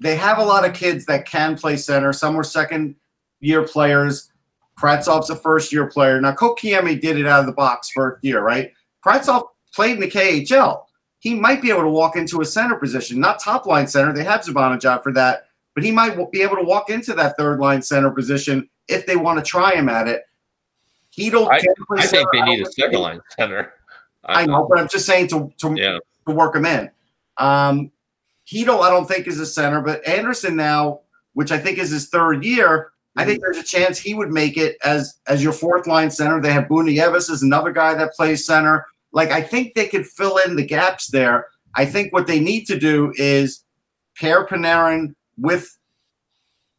have a lot of kids that can play center. Some were second-year players. Kratzov's a first-year player. Now, Kokiemi did it out of the box first year, right? Kratzov played in the KHL. He might be able to walk into a center position, not top-line center. They have Zibanejad for that. But he might be able to walk into that third-line center position if they want to try him at it. I think they need a second-line center. I know, but I'm just saying to work him in. Hito, I don't think, is a center. But Anderson now, which I think is his third year, I think there's a chance he would make it as your fourth-line center. They have Bunievis as another guy that plays center. Like, I think they could fill in the gaps there. I think what they need to do is pair Panarin with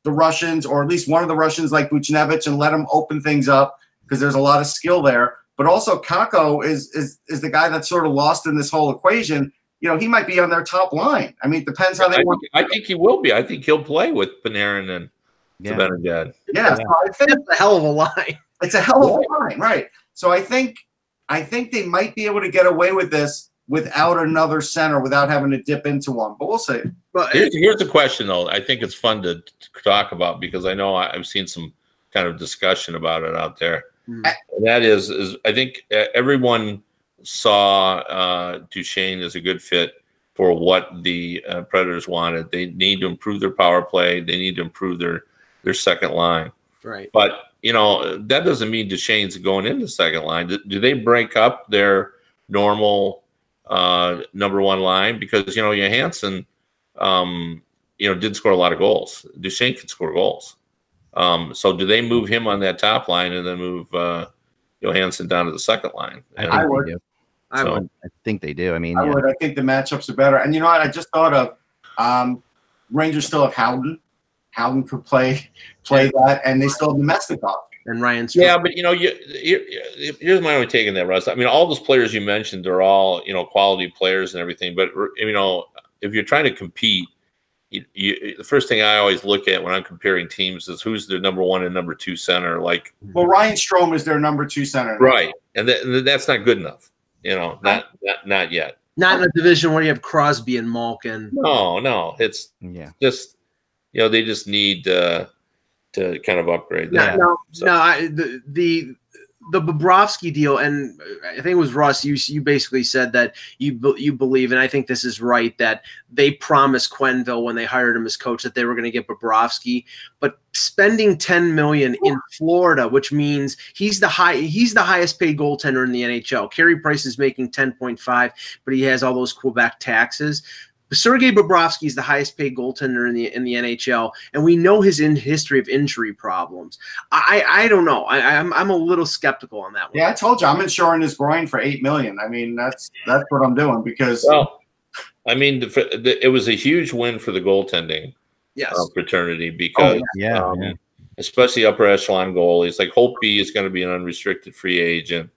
the Russians, or at least one of the Russians like Buchnevich, and let them open things up because there's a lot of skill there. But also Kakko is the guy that's sort of lost in this whole equation. He might be on their top line. I mean, it depends how they want. I think he will be. I think he'll play with Panarin and Zibanejad. Yeah, so I think it's a hell of a line. It's a hell of a line, right? So I think they might be able to get away with this without another center, without having to dip into one. But we'll see. But here's the question, though. I think it's fun to talk about because I know I've seen some kind of discussion about it out there. And that is I think everyone saw Duchesne as a good fit for what the Predators wanted. They need to improve their power play. They need to improve their second line. Right. But that doesn't mean Duchesne's going into second line. Do they break up their normal number one line? Because Johansson did score a lot of goals. Duchesne could score goals. So do they move him on that top line and then move Johansson down to the second line? I would. I think they do. I mean, I would. I think the matchups are better. And you know what? I just thought of Rangers still have Howden. Howden could play that, and they still have Nemestikov and Ryan. Yeah, but here's my only take on that, Russ. I mean, all those players you mentioned are all quality players and everything. But if you're trying to compete, the first thing I always look at when I'm comparing teams is who's their number one and number two center. Like, well, Ryan Strome is their number two center, right? And that's not good enough. Not yet. Not in a division where you have Crosby and Malkin. No, it's just they just need to kind of upgrade that. The Bobrovsky deal, and I think it was Russ. You basically said that you believe, and I think this is right, that they promised Quenneville when they hired him as coach that they were going to get Bobrovsky, but spending $10 million in Florida, which means he's the highest paid goaltender in the NHL. Carey Price is making 10.5, but he has all those Quebec taxes. Sergei Bobrovsky is the highest paid goaltender in the NHL, and we know his history of injury problems. I don't know. I'm a little skeptical on that one. Yeah, I told you I'm insuring his groin for $8 million. I mean, that's what I'm doing because. Well, I mean, it was a huge win for the goaltending fraternity because, especially upper echelon goalies like Holtby is going to be an unrestricted free agent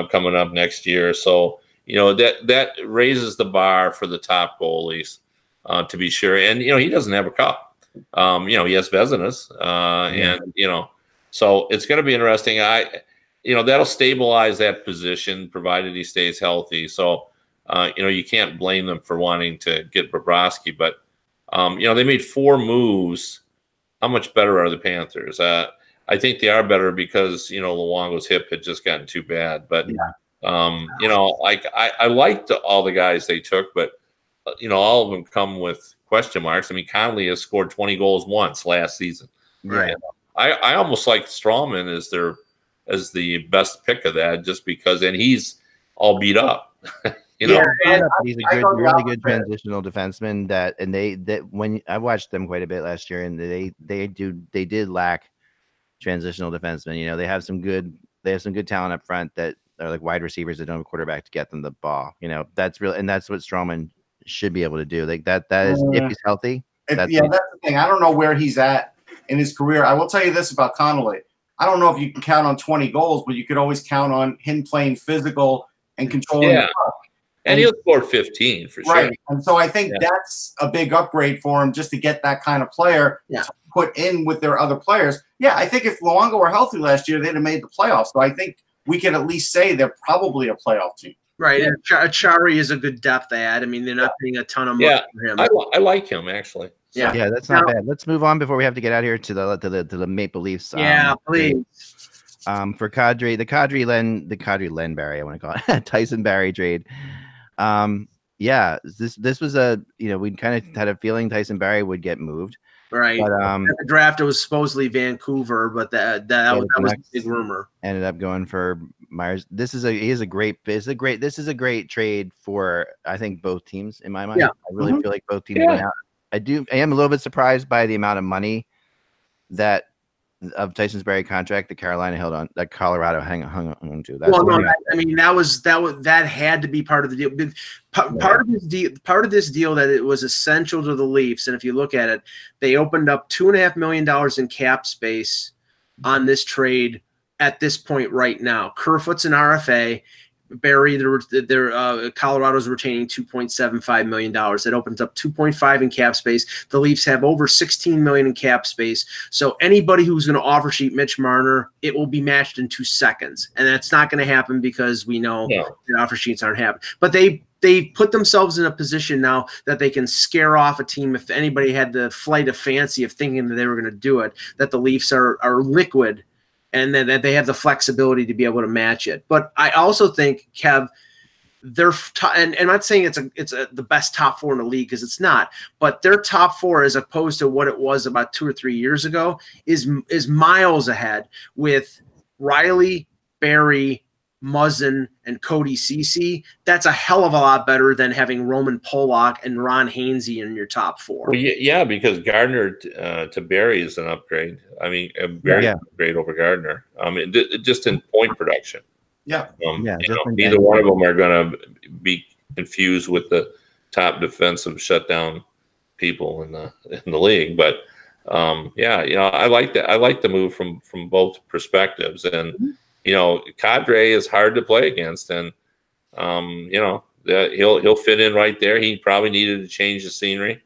coming up next year, so. That raises the bar for the top goalies, to be sure. And, he doesn't have a cup. He has Vezinas. And, so it's going to be interesting. That'll stabilize that position provided he stays healthy. So, You can't blame them for wanting to get Bobrovsky, but they made 4 moves. How much better are the Panthers? I think they are better because Luongo's hip had just gotten too bad. But I liked all the guys they took, but all of them come with question marks. I mean, Connolly has scored 20 goals once last season. Right. I almost like Strawman as the best pick of that, just because, and he's all beat up. He's a really good transitional defenseman. When I watched them quite a bit last year, and they did lack transitional defensemen. They have some good talent up front that are like wide receivers that don't have a quarterback to get them the ball. That's real, and that's what Strawman should be able to do. Like that is if he's healthy. That's the thing. I don't know where he's at in his career. I will tell you this about Connolly. I don't know if you can count on 20 goals, but you could always count on him playing physical and controlling the puck. And he'll score 15 for sure. Right. And so I think that's a big upgrade for him, just to get that kind of player to put in with their other players. Yeah, I think if Luongo were healthy last year, they'd have made the playoffs. So I think we can at least say they're probably a playoff team. Right. And Achari is a good depth add. I mean, they're not paying a ton of money for him. I like him, actually. So, yeah, that's not bad. Let's move on before we have to get out here to the Maple Leafs. Please. For Kadri, the Kadri Len Barry, I want to call it Tyson Barry trade. This was we kind of had a feeling Tyson Barry would get moved. Right. But at the draft, it was supposedly Vancouver, but that was a big rumor. Ended up going for Myers. This is a great trade for, I think, both teams in my mind. Yeah. I really feel like both teams went out. I am a little bit surprised by the amount of money of Tyson's Barry contract that Colorado hung on to. That had to be part of the deal. Part of this deal that it was essential to the Leafs. And if you look at it, they opened up $2.5 million in cap space on this trade at this point right now. Kerfoot's an RFA. Barry, Colorado's retaining $2.75 million. That opens up $2.5 in cap space. The Leafs have over $16 million in cap space. So anybody who's going to offer sheet Mitch Marner, it will be matched in 2 seconds, and that's not going to happen because we know that offer sheets aren't happening. But they put themselves in a position now that they can scare off a team if anybody had the flight of fancy of thinking that they were going to do it. That the Leafs are liquid. And then that they have the flexibility to be able to match it. But I also think, Kev, they're and I'm not saying it's the best top 4 in the league, because it's not. But their top 4, as opposed to what it was about 2 or 3 years ago, is miles ahead with Riley, Barry, Muzzin, and Cody Ceci. That's a hell of a lot better than having Roman Polak and Ron Hainsey in your top 4. Well, because Gardner to Barry is an upgrade. I mean, Barry's an upgrade over Gardner. Just in point production. Yeah. Neither one of them are going to be confused with the top defensive shutdown people in the league. But I like that. I like the move from both perspectives. And Kadri is hard to play against, and he'll fit in right there. He probably needed to change the scenery,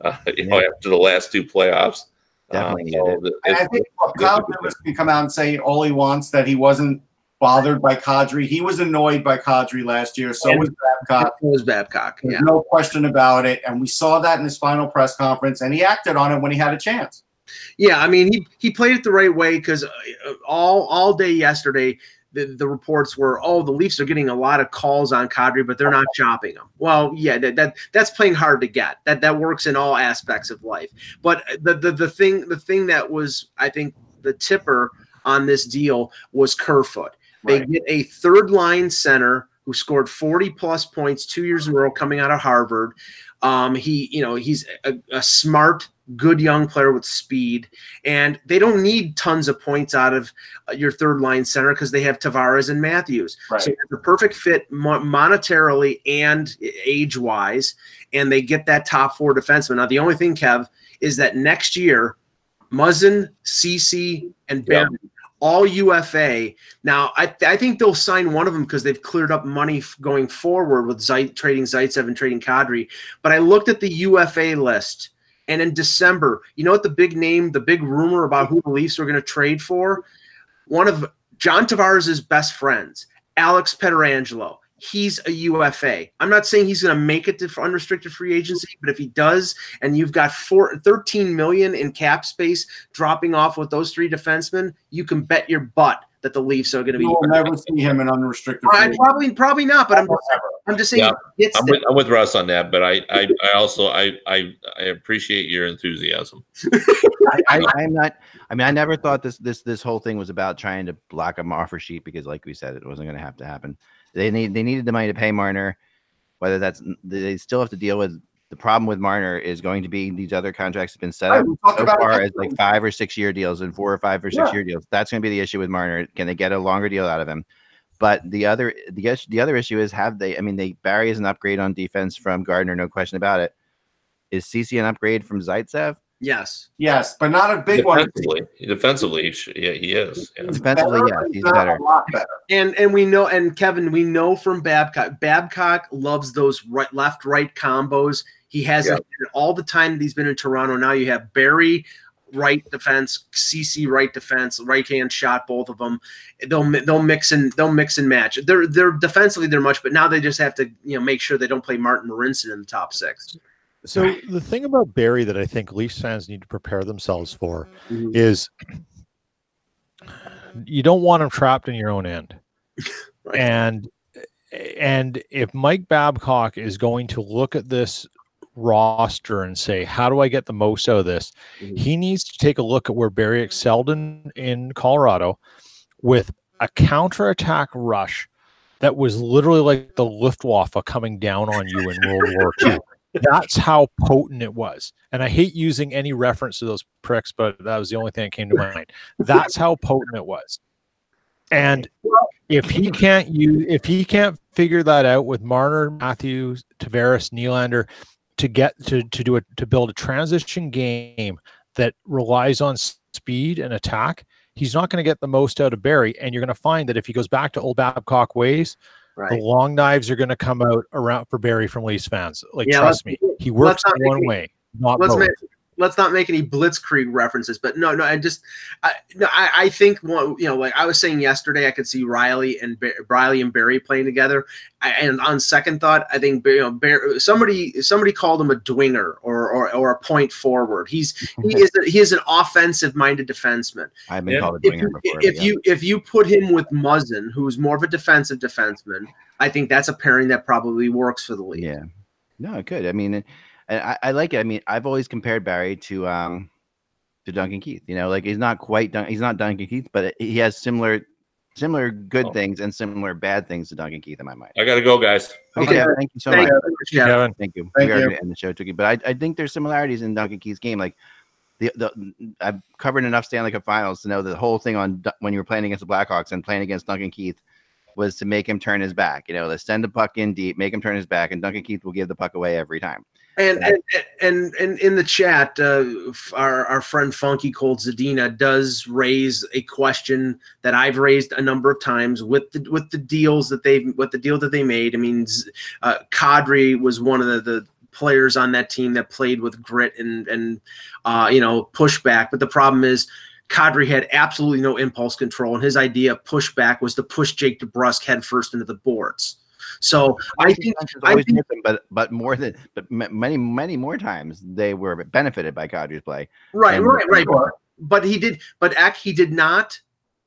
after the last 2 playoffs. Definitely. And I think Kyle Dubas can come out and say all he wants, that he wasn't bothered by Kadri. He was annoyed by Kadri last year. So was Babcock. There's no question about it. And we saw that in his final press conference, and he acted on it when he had a chance. Yeah, I mean, he played it the right way, because all day yesterday, the reports were, the Leafs are getting a lot of calls on Kadri, but they're not chopping him. Well, yeah, that's playing hard to get. That works in all aspects of life. But the thing that was, I think, the tipper on this deal was Kerfoot. They get a third-line center who scored 40-plus points 2 years in a row coming out of Harvard. He's a smart, good young player with speed, and they don't need tons of points out of your third line center because they have Tavares and Matthews. Right. So it's a perfect fit monetarily and age wise, and they get that top 4 defenseman. Now, the only thing, Kev, is that next year, Muzzin, Ceci, and Barry, all UFA. Now, I think they'll sign one of them because they've cleared up money going forward with trading Zaitsev and trading Kadri. But I looked at the UFA list, and in December, you know what the big rumor about who the Leafs were going to trade for? One of John Tavares' best friends, Alex Pietrangelo. he's a UFA. I'm not saying he's going to make it to unrestricted free agency, but if he does, and you've got 13 million in cap space dropping off with those 3 defensemen, you can bet your butt that the Leafs are going to be. We'll never see him in unrestricted free agency. Probably not, but I'm just saying. Yeah, I'm with Russ on that, but I also appreciate your enthusiasm. I'm not. I mean, I never thought this whole thing was about trying to block an offer sheet because, like we said, it wasn't going to have to happen. They needed the money to pay Marner. Whether they still have to deal with the problem with Marner is going to be these other contracts have been set up so far as like 5 or 6 year deals and 4 or 5 or 6 year deals. That's going to be the issue with Marner. Can they get a longer deal out of him? But the other issue is Barry is an upgrade on defense from Gardner, no question about it. Is CC an upgrade from Zaitsev? Yes, but not a big one. Defensively, yeah, he is. Yeah. Defensively, yeah, he's better. A lot better. And we know, and Kevin, we know from Babcock. Babcock loves those left-right combos. He has it all the time that he's been in Toronto. Now you have Barry right defense, CC right defense, right hand shot, both of them. They'll mix and match. They're defensively they're much, but now they just have to make sure they don't play Martin Marincin in the top 6. So the thing about Barry that I think Leafs fans need to prepare themselves for is you don't want him trapped in your own end. Right. And if Mike Babcock is going to look at this roster and say, how do I get the most out of this? He needs to take a look at where Barry excelled in Colorado with a counterattack rush that was literally like the Luftwaffe coming down on you in World War II. That's how potent it was. And I hate using any reference to those pricks, but that was the only thing that came to mind. That's how potent it was. And if he can't figure that out with Marner, Matthews, Tavares, Nylander to build a transition game that relies on speed and attack, he's not going to get the most out of Barry. And you're going to find that if he goes back to old Babcock ways, the long knives are going to come out around for Barry from Leafs fans. Trust me, he works in one way, not both. Let's not make any blitzkrieg references, but no, I think like I was saying yesterday, I could see Riley and Barry playing together. And on second thought, I think somebody called him a dwinger or a point forward. He is an offensive minded defenseman. I've been called a dwinger before. If you put him with Muzzin, who's more of a defensive defenseman, I think that's a pairing that probably works for the league. Yeah, no, it could. I mean. I like it. I mean, I've always compared Barry to Duncan Keith. He's not Duncan Keith, but he has similar good things and similar bad things to Duncan Keith in my mind. I got to go, guys. Okay, thank you so much. Kevin. Thank you. We are going to end the show, Tookie. But I think there's similarities in Duncan Keith's game. Like I've covered enough Stanley Cup Finals to know that the whole thing on when you were playing against the Blackhawks and playing against Duncan Keith was to make him turn his back. Let's send the puck in deep, make him turn his back, and Duncan Keith will give the puck away every time. And in the chat, our friend Funky Cold Zadina does raise a question that I've raised a number of times with the deal that they made. I mean, Kadri was one of the players on that team that played with grit and pushback. But the problem is Kadri had absolutely no impulse control, and his idea of pushback was to push Jake DeBrusk headfirst into the boards. So I think but many more times they were benefited by Kadri's play. Right. But he did not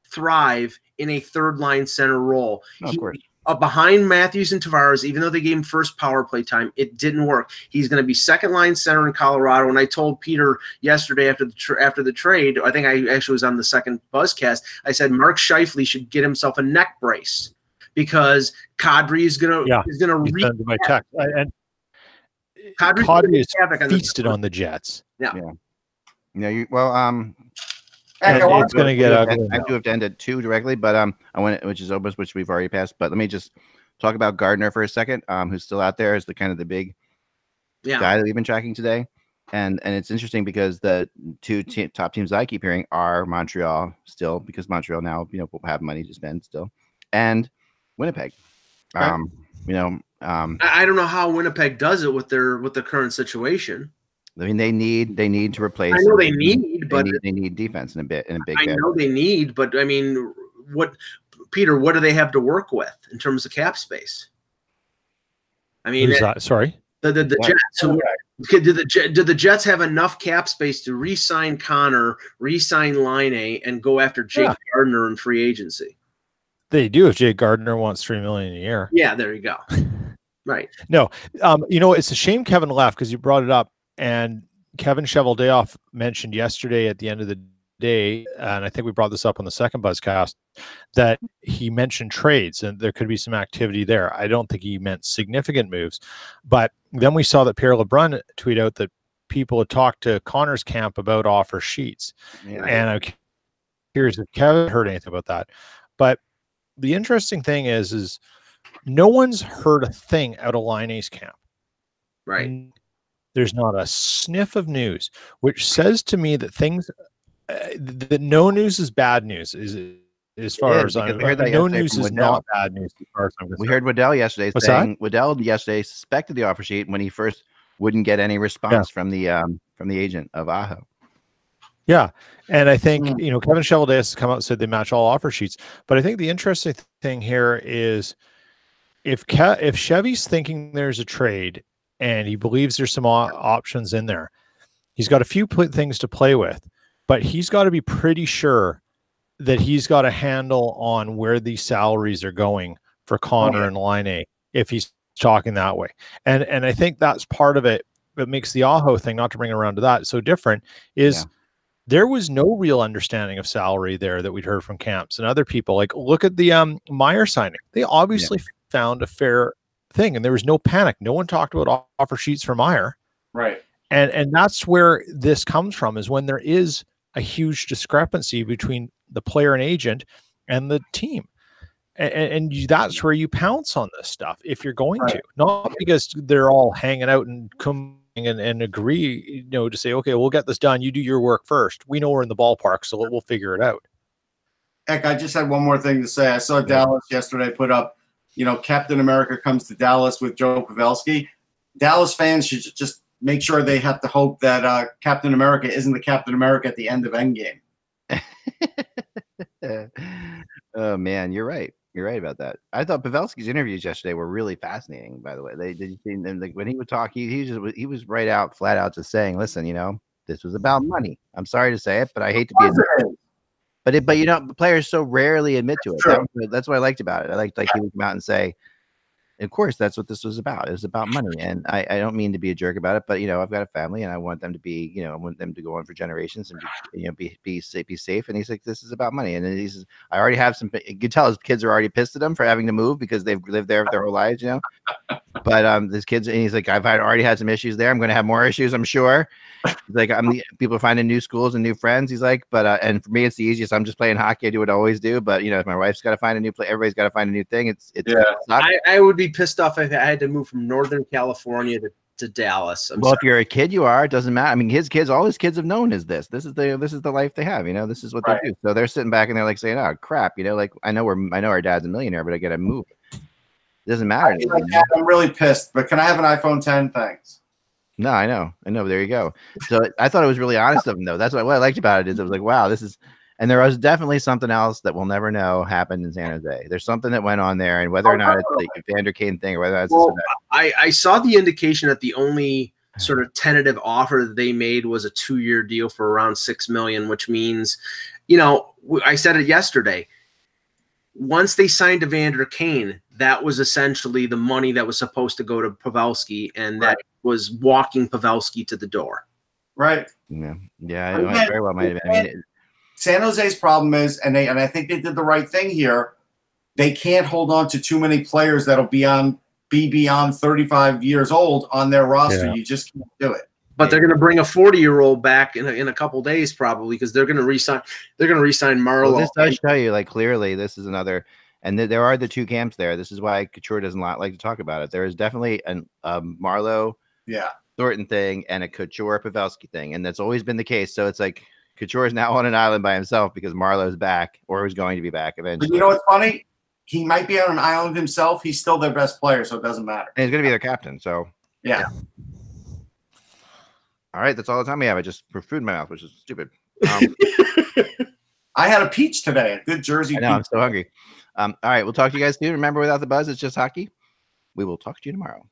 thrive in a third line center role. No, of course. Behind Matthews and Tavares, even though they gave him first power play time, it didn't work. He's going to be second line center in Colorado. And I told Peter yesterday after the trade, I think I actually was on the second Buzzcast, I said Mark Scheifele should get himself a neck brace because Kadri is going to reach my text. And Kadri is feasted on the Jets. Yeah. It's going to get ugly. I do have to end at 2 directly, but I want which is Obus, which we've already passed. But let me just talk about Gardner for a second, who's still out there as the kind of the big guy that we've been tracking today. And it's interesting because the two top teams I keep hearing are Montreal still, because Montreal now will have money to spend still, and Winnipeg. Right. I don't know how Winnipeg does it with their current situation. I mean, they need to replace. I know they need defense in a big. I know they need, but I mean, what do they have to work with in terms of cap space? I mean, Who's that? Sorry. the Jets. Do the Jets have enough cap space to re-sign Connor, re-sign Line and go after Jake Gardner in free agency? They do if Jake Gardner wants $3 million a year. Yeah, there you go. Right. No, it's a shame Kevin left because you brought it up, and Kevin Cheveldayoff mentioned yesterday at the end of the day, and I think we brought this up on the second Buzzcast, that he mentioned trades and there could be some activity there. I don't think he meant significant moves, but then we saw that Pierre LeBrun tweet out that people had talked to Connor's camp about offer sheets, and I'm curious if Kevin heard anything about that. But the interesting thing is no one's heard a thing out of Line A's camp. Right. There's not a sniff of news, which says to me that things that no news is bad news. As far as I'm concerned, no news is not bad news. As far as I'm concerned. We heard Waddell yesterday saying Waddell yesterday suspected the offer sheet when he first wouldn't get any response from the agent of Aho. Yeah, and I think Kevin Cheveldayoff has come out and said they match all offer sheets. But I think the interesting thing here is if Chevy's thinking there's a trade and he believes there's some options in there, he's got a few things to play with, but he's got to be pretty sure that he's got a handle on where these salaries are going for Connor and Line A if he's talking that way. And I think that's part of it that makes the Aho thing, not to bring it around to that, so different, is there was no real understanding of salary there that we'd heard from camps and other people. Like, look at the Meyer signing. They obviously found a fair thing, and there was no panic. No one talked about offer sheets for Meyer. Right. And that's where this comes from, is when there is a huge discrepancy between the player and agent and the team. And that's where you pounce on this stuff if you're going to, not because they're all hanging out and and agree, to say, okay, we'll get this done. You do your work first. We know we're in the ballpark, so we'll figure it out. Heck, I just had one more thing to say. I saw Dallas yesterday put up, Captain America comes to Dallas with Joe Pavelski. Dallas fans should just make sure they have to hope that Captain America isn't the Captain America at the end of Endgame. Oh man, you're right. You're right about that. I thought Pavelski's interviews yesterday were really fascinating. By the way, did you see them? Like when he would talk, he was right out, flat out, just saying, "Listen, this was about money. I'm sorry to say it, but I hate to be." But the players so rarely admit to it. Sure. That's what I liked about it. I liked he would come out and say, of course, that's what this was about. It was about money. And I don't mean to be a jerk about it, but I've got a family and I want them to be, I want them to go on for generations and be safe. And he's like, this is about money. And then he says, I already have some, you can tell his kids are already pissed at him for having to move because they've lived there their whole lives, But his kids, and he's like, I've already had some issues there. I'm going to have more issues, I'm sure. He's like, people are finding new schools and new friends. He's like, but and for me, it's the easiest. I'm just playing hockey. I do what I always do. But if my wife's got to find a new play, everybody's got to find a new thing. I would be pissed off if I had to move from Northern California to Dallas. If you're a kid, you are. It doesn't matter. I mean, all his kids have known is this. This is the life they have. This is what they do. So they're sitting back and they're like saying, "Oh crap," like I know our dad's a millionaire, but I got to move. It doesn't matter. I'm really pissed. But can I have an iPhone 10? Thanks. No, I know. There you go. So I thought it was really honest of him, though. That's what I liked about it. Is it was like, wow, this is. And there was definitely something else that we'll never know happened in San Jose. There's something that went on there, and whether or not it's like a Vander Kane thing or whether it's I saw the indication that the only sort of tentative offer that they made was a 2-year deal for around $6 million, which means, I said it yesterday. Once they signed Evander Kane, that was essentially the money that was supposed to go to Pavelski, and that was walking Pavelski to the door. Right. Yeah. I very well might have been. I mean, San Jose's problem is, and I think they did the right thing here, they can't hold on to too many players that'll be beyond 35 years old on their roster. Yeah. You just can't do it. But they're going to bring a 40-year-old back in a couple days probably because they're going to resign. They're going to resign Marlowe. Well, this does show you, clearly, this is another. And there are the two camps there. This is why Couture doesn't like to talk about it. There is definitely a Marlowe, Thornton thing and a Couture Pavelski thing, and that's always been the case. So it's like Couture is now on an island by himself because Marlowe's back or is going to be back eventually. But you know what's funny? He might be on an island himself. He's still their best player, so it doesn't matter. And he's going to be their captain. So yeah. All right, that's all the time we have. I just put food in my mouth, which is stupid. I had a peach today, a good Jersey peach. I'm so hungry. All right, we'll talk to you guys soon. Remember, without the buzz, it's just hockey. We will talk to you tomorrow.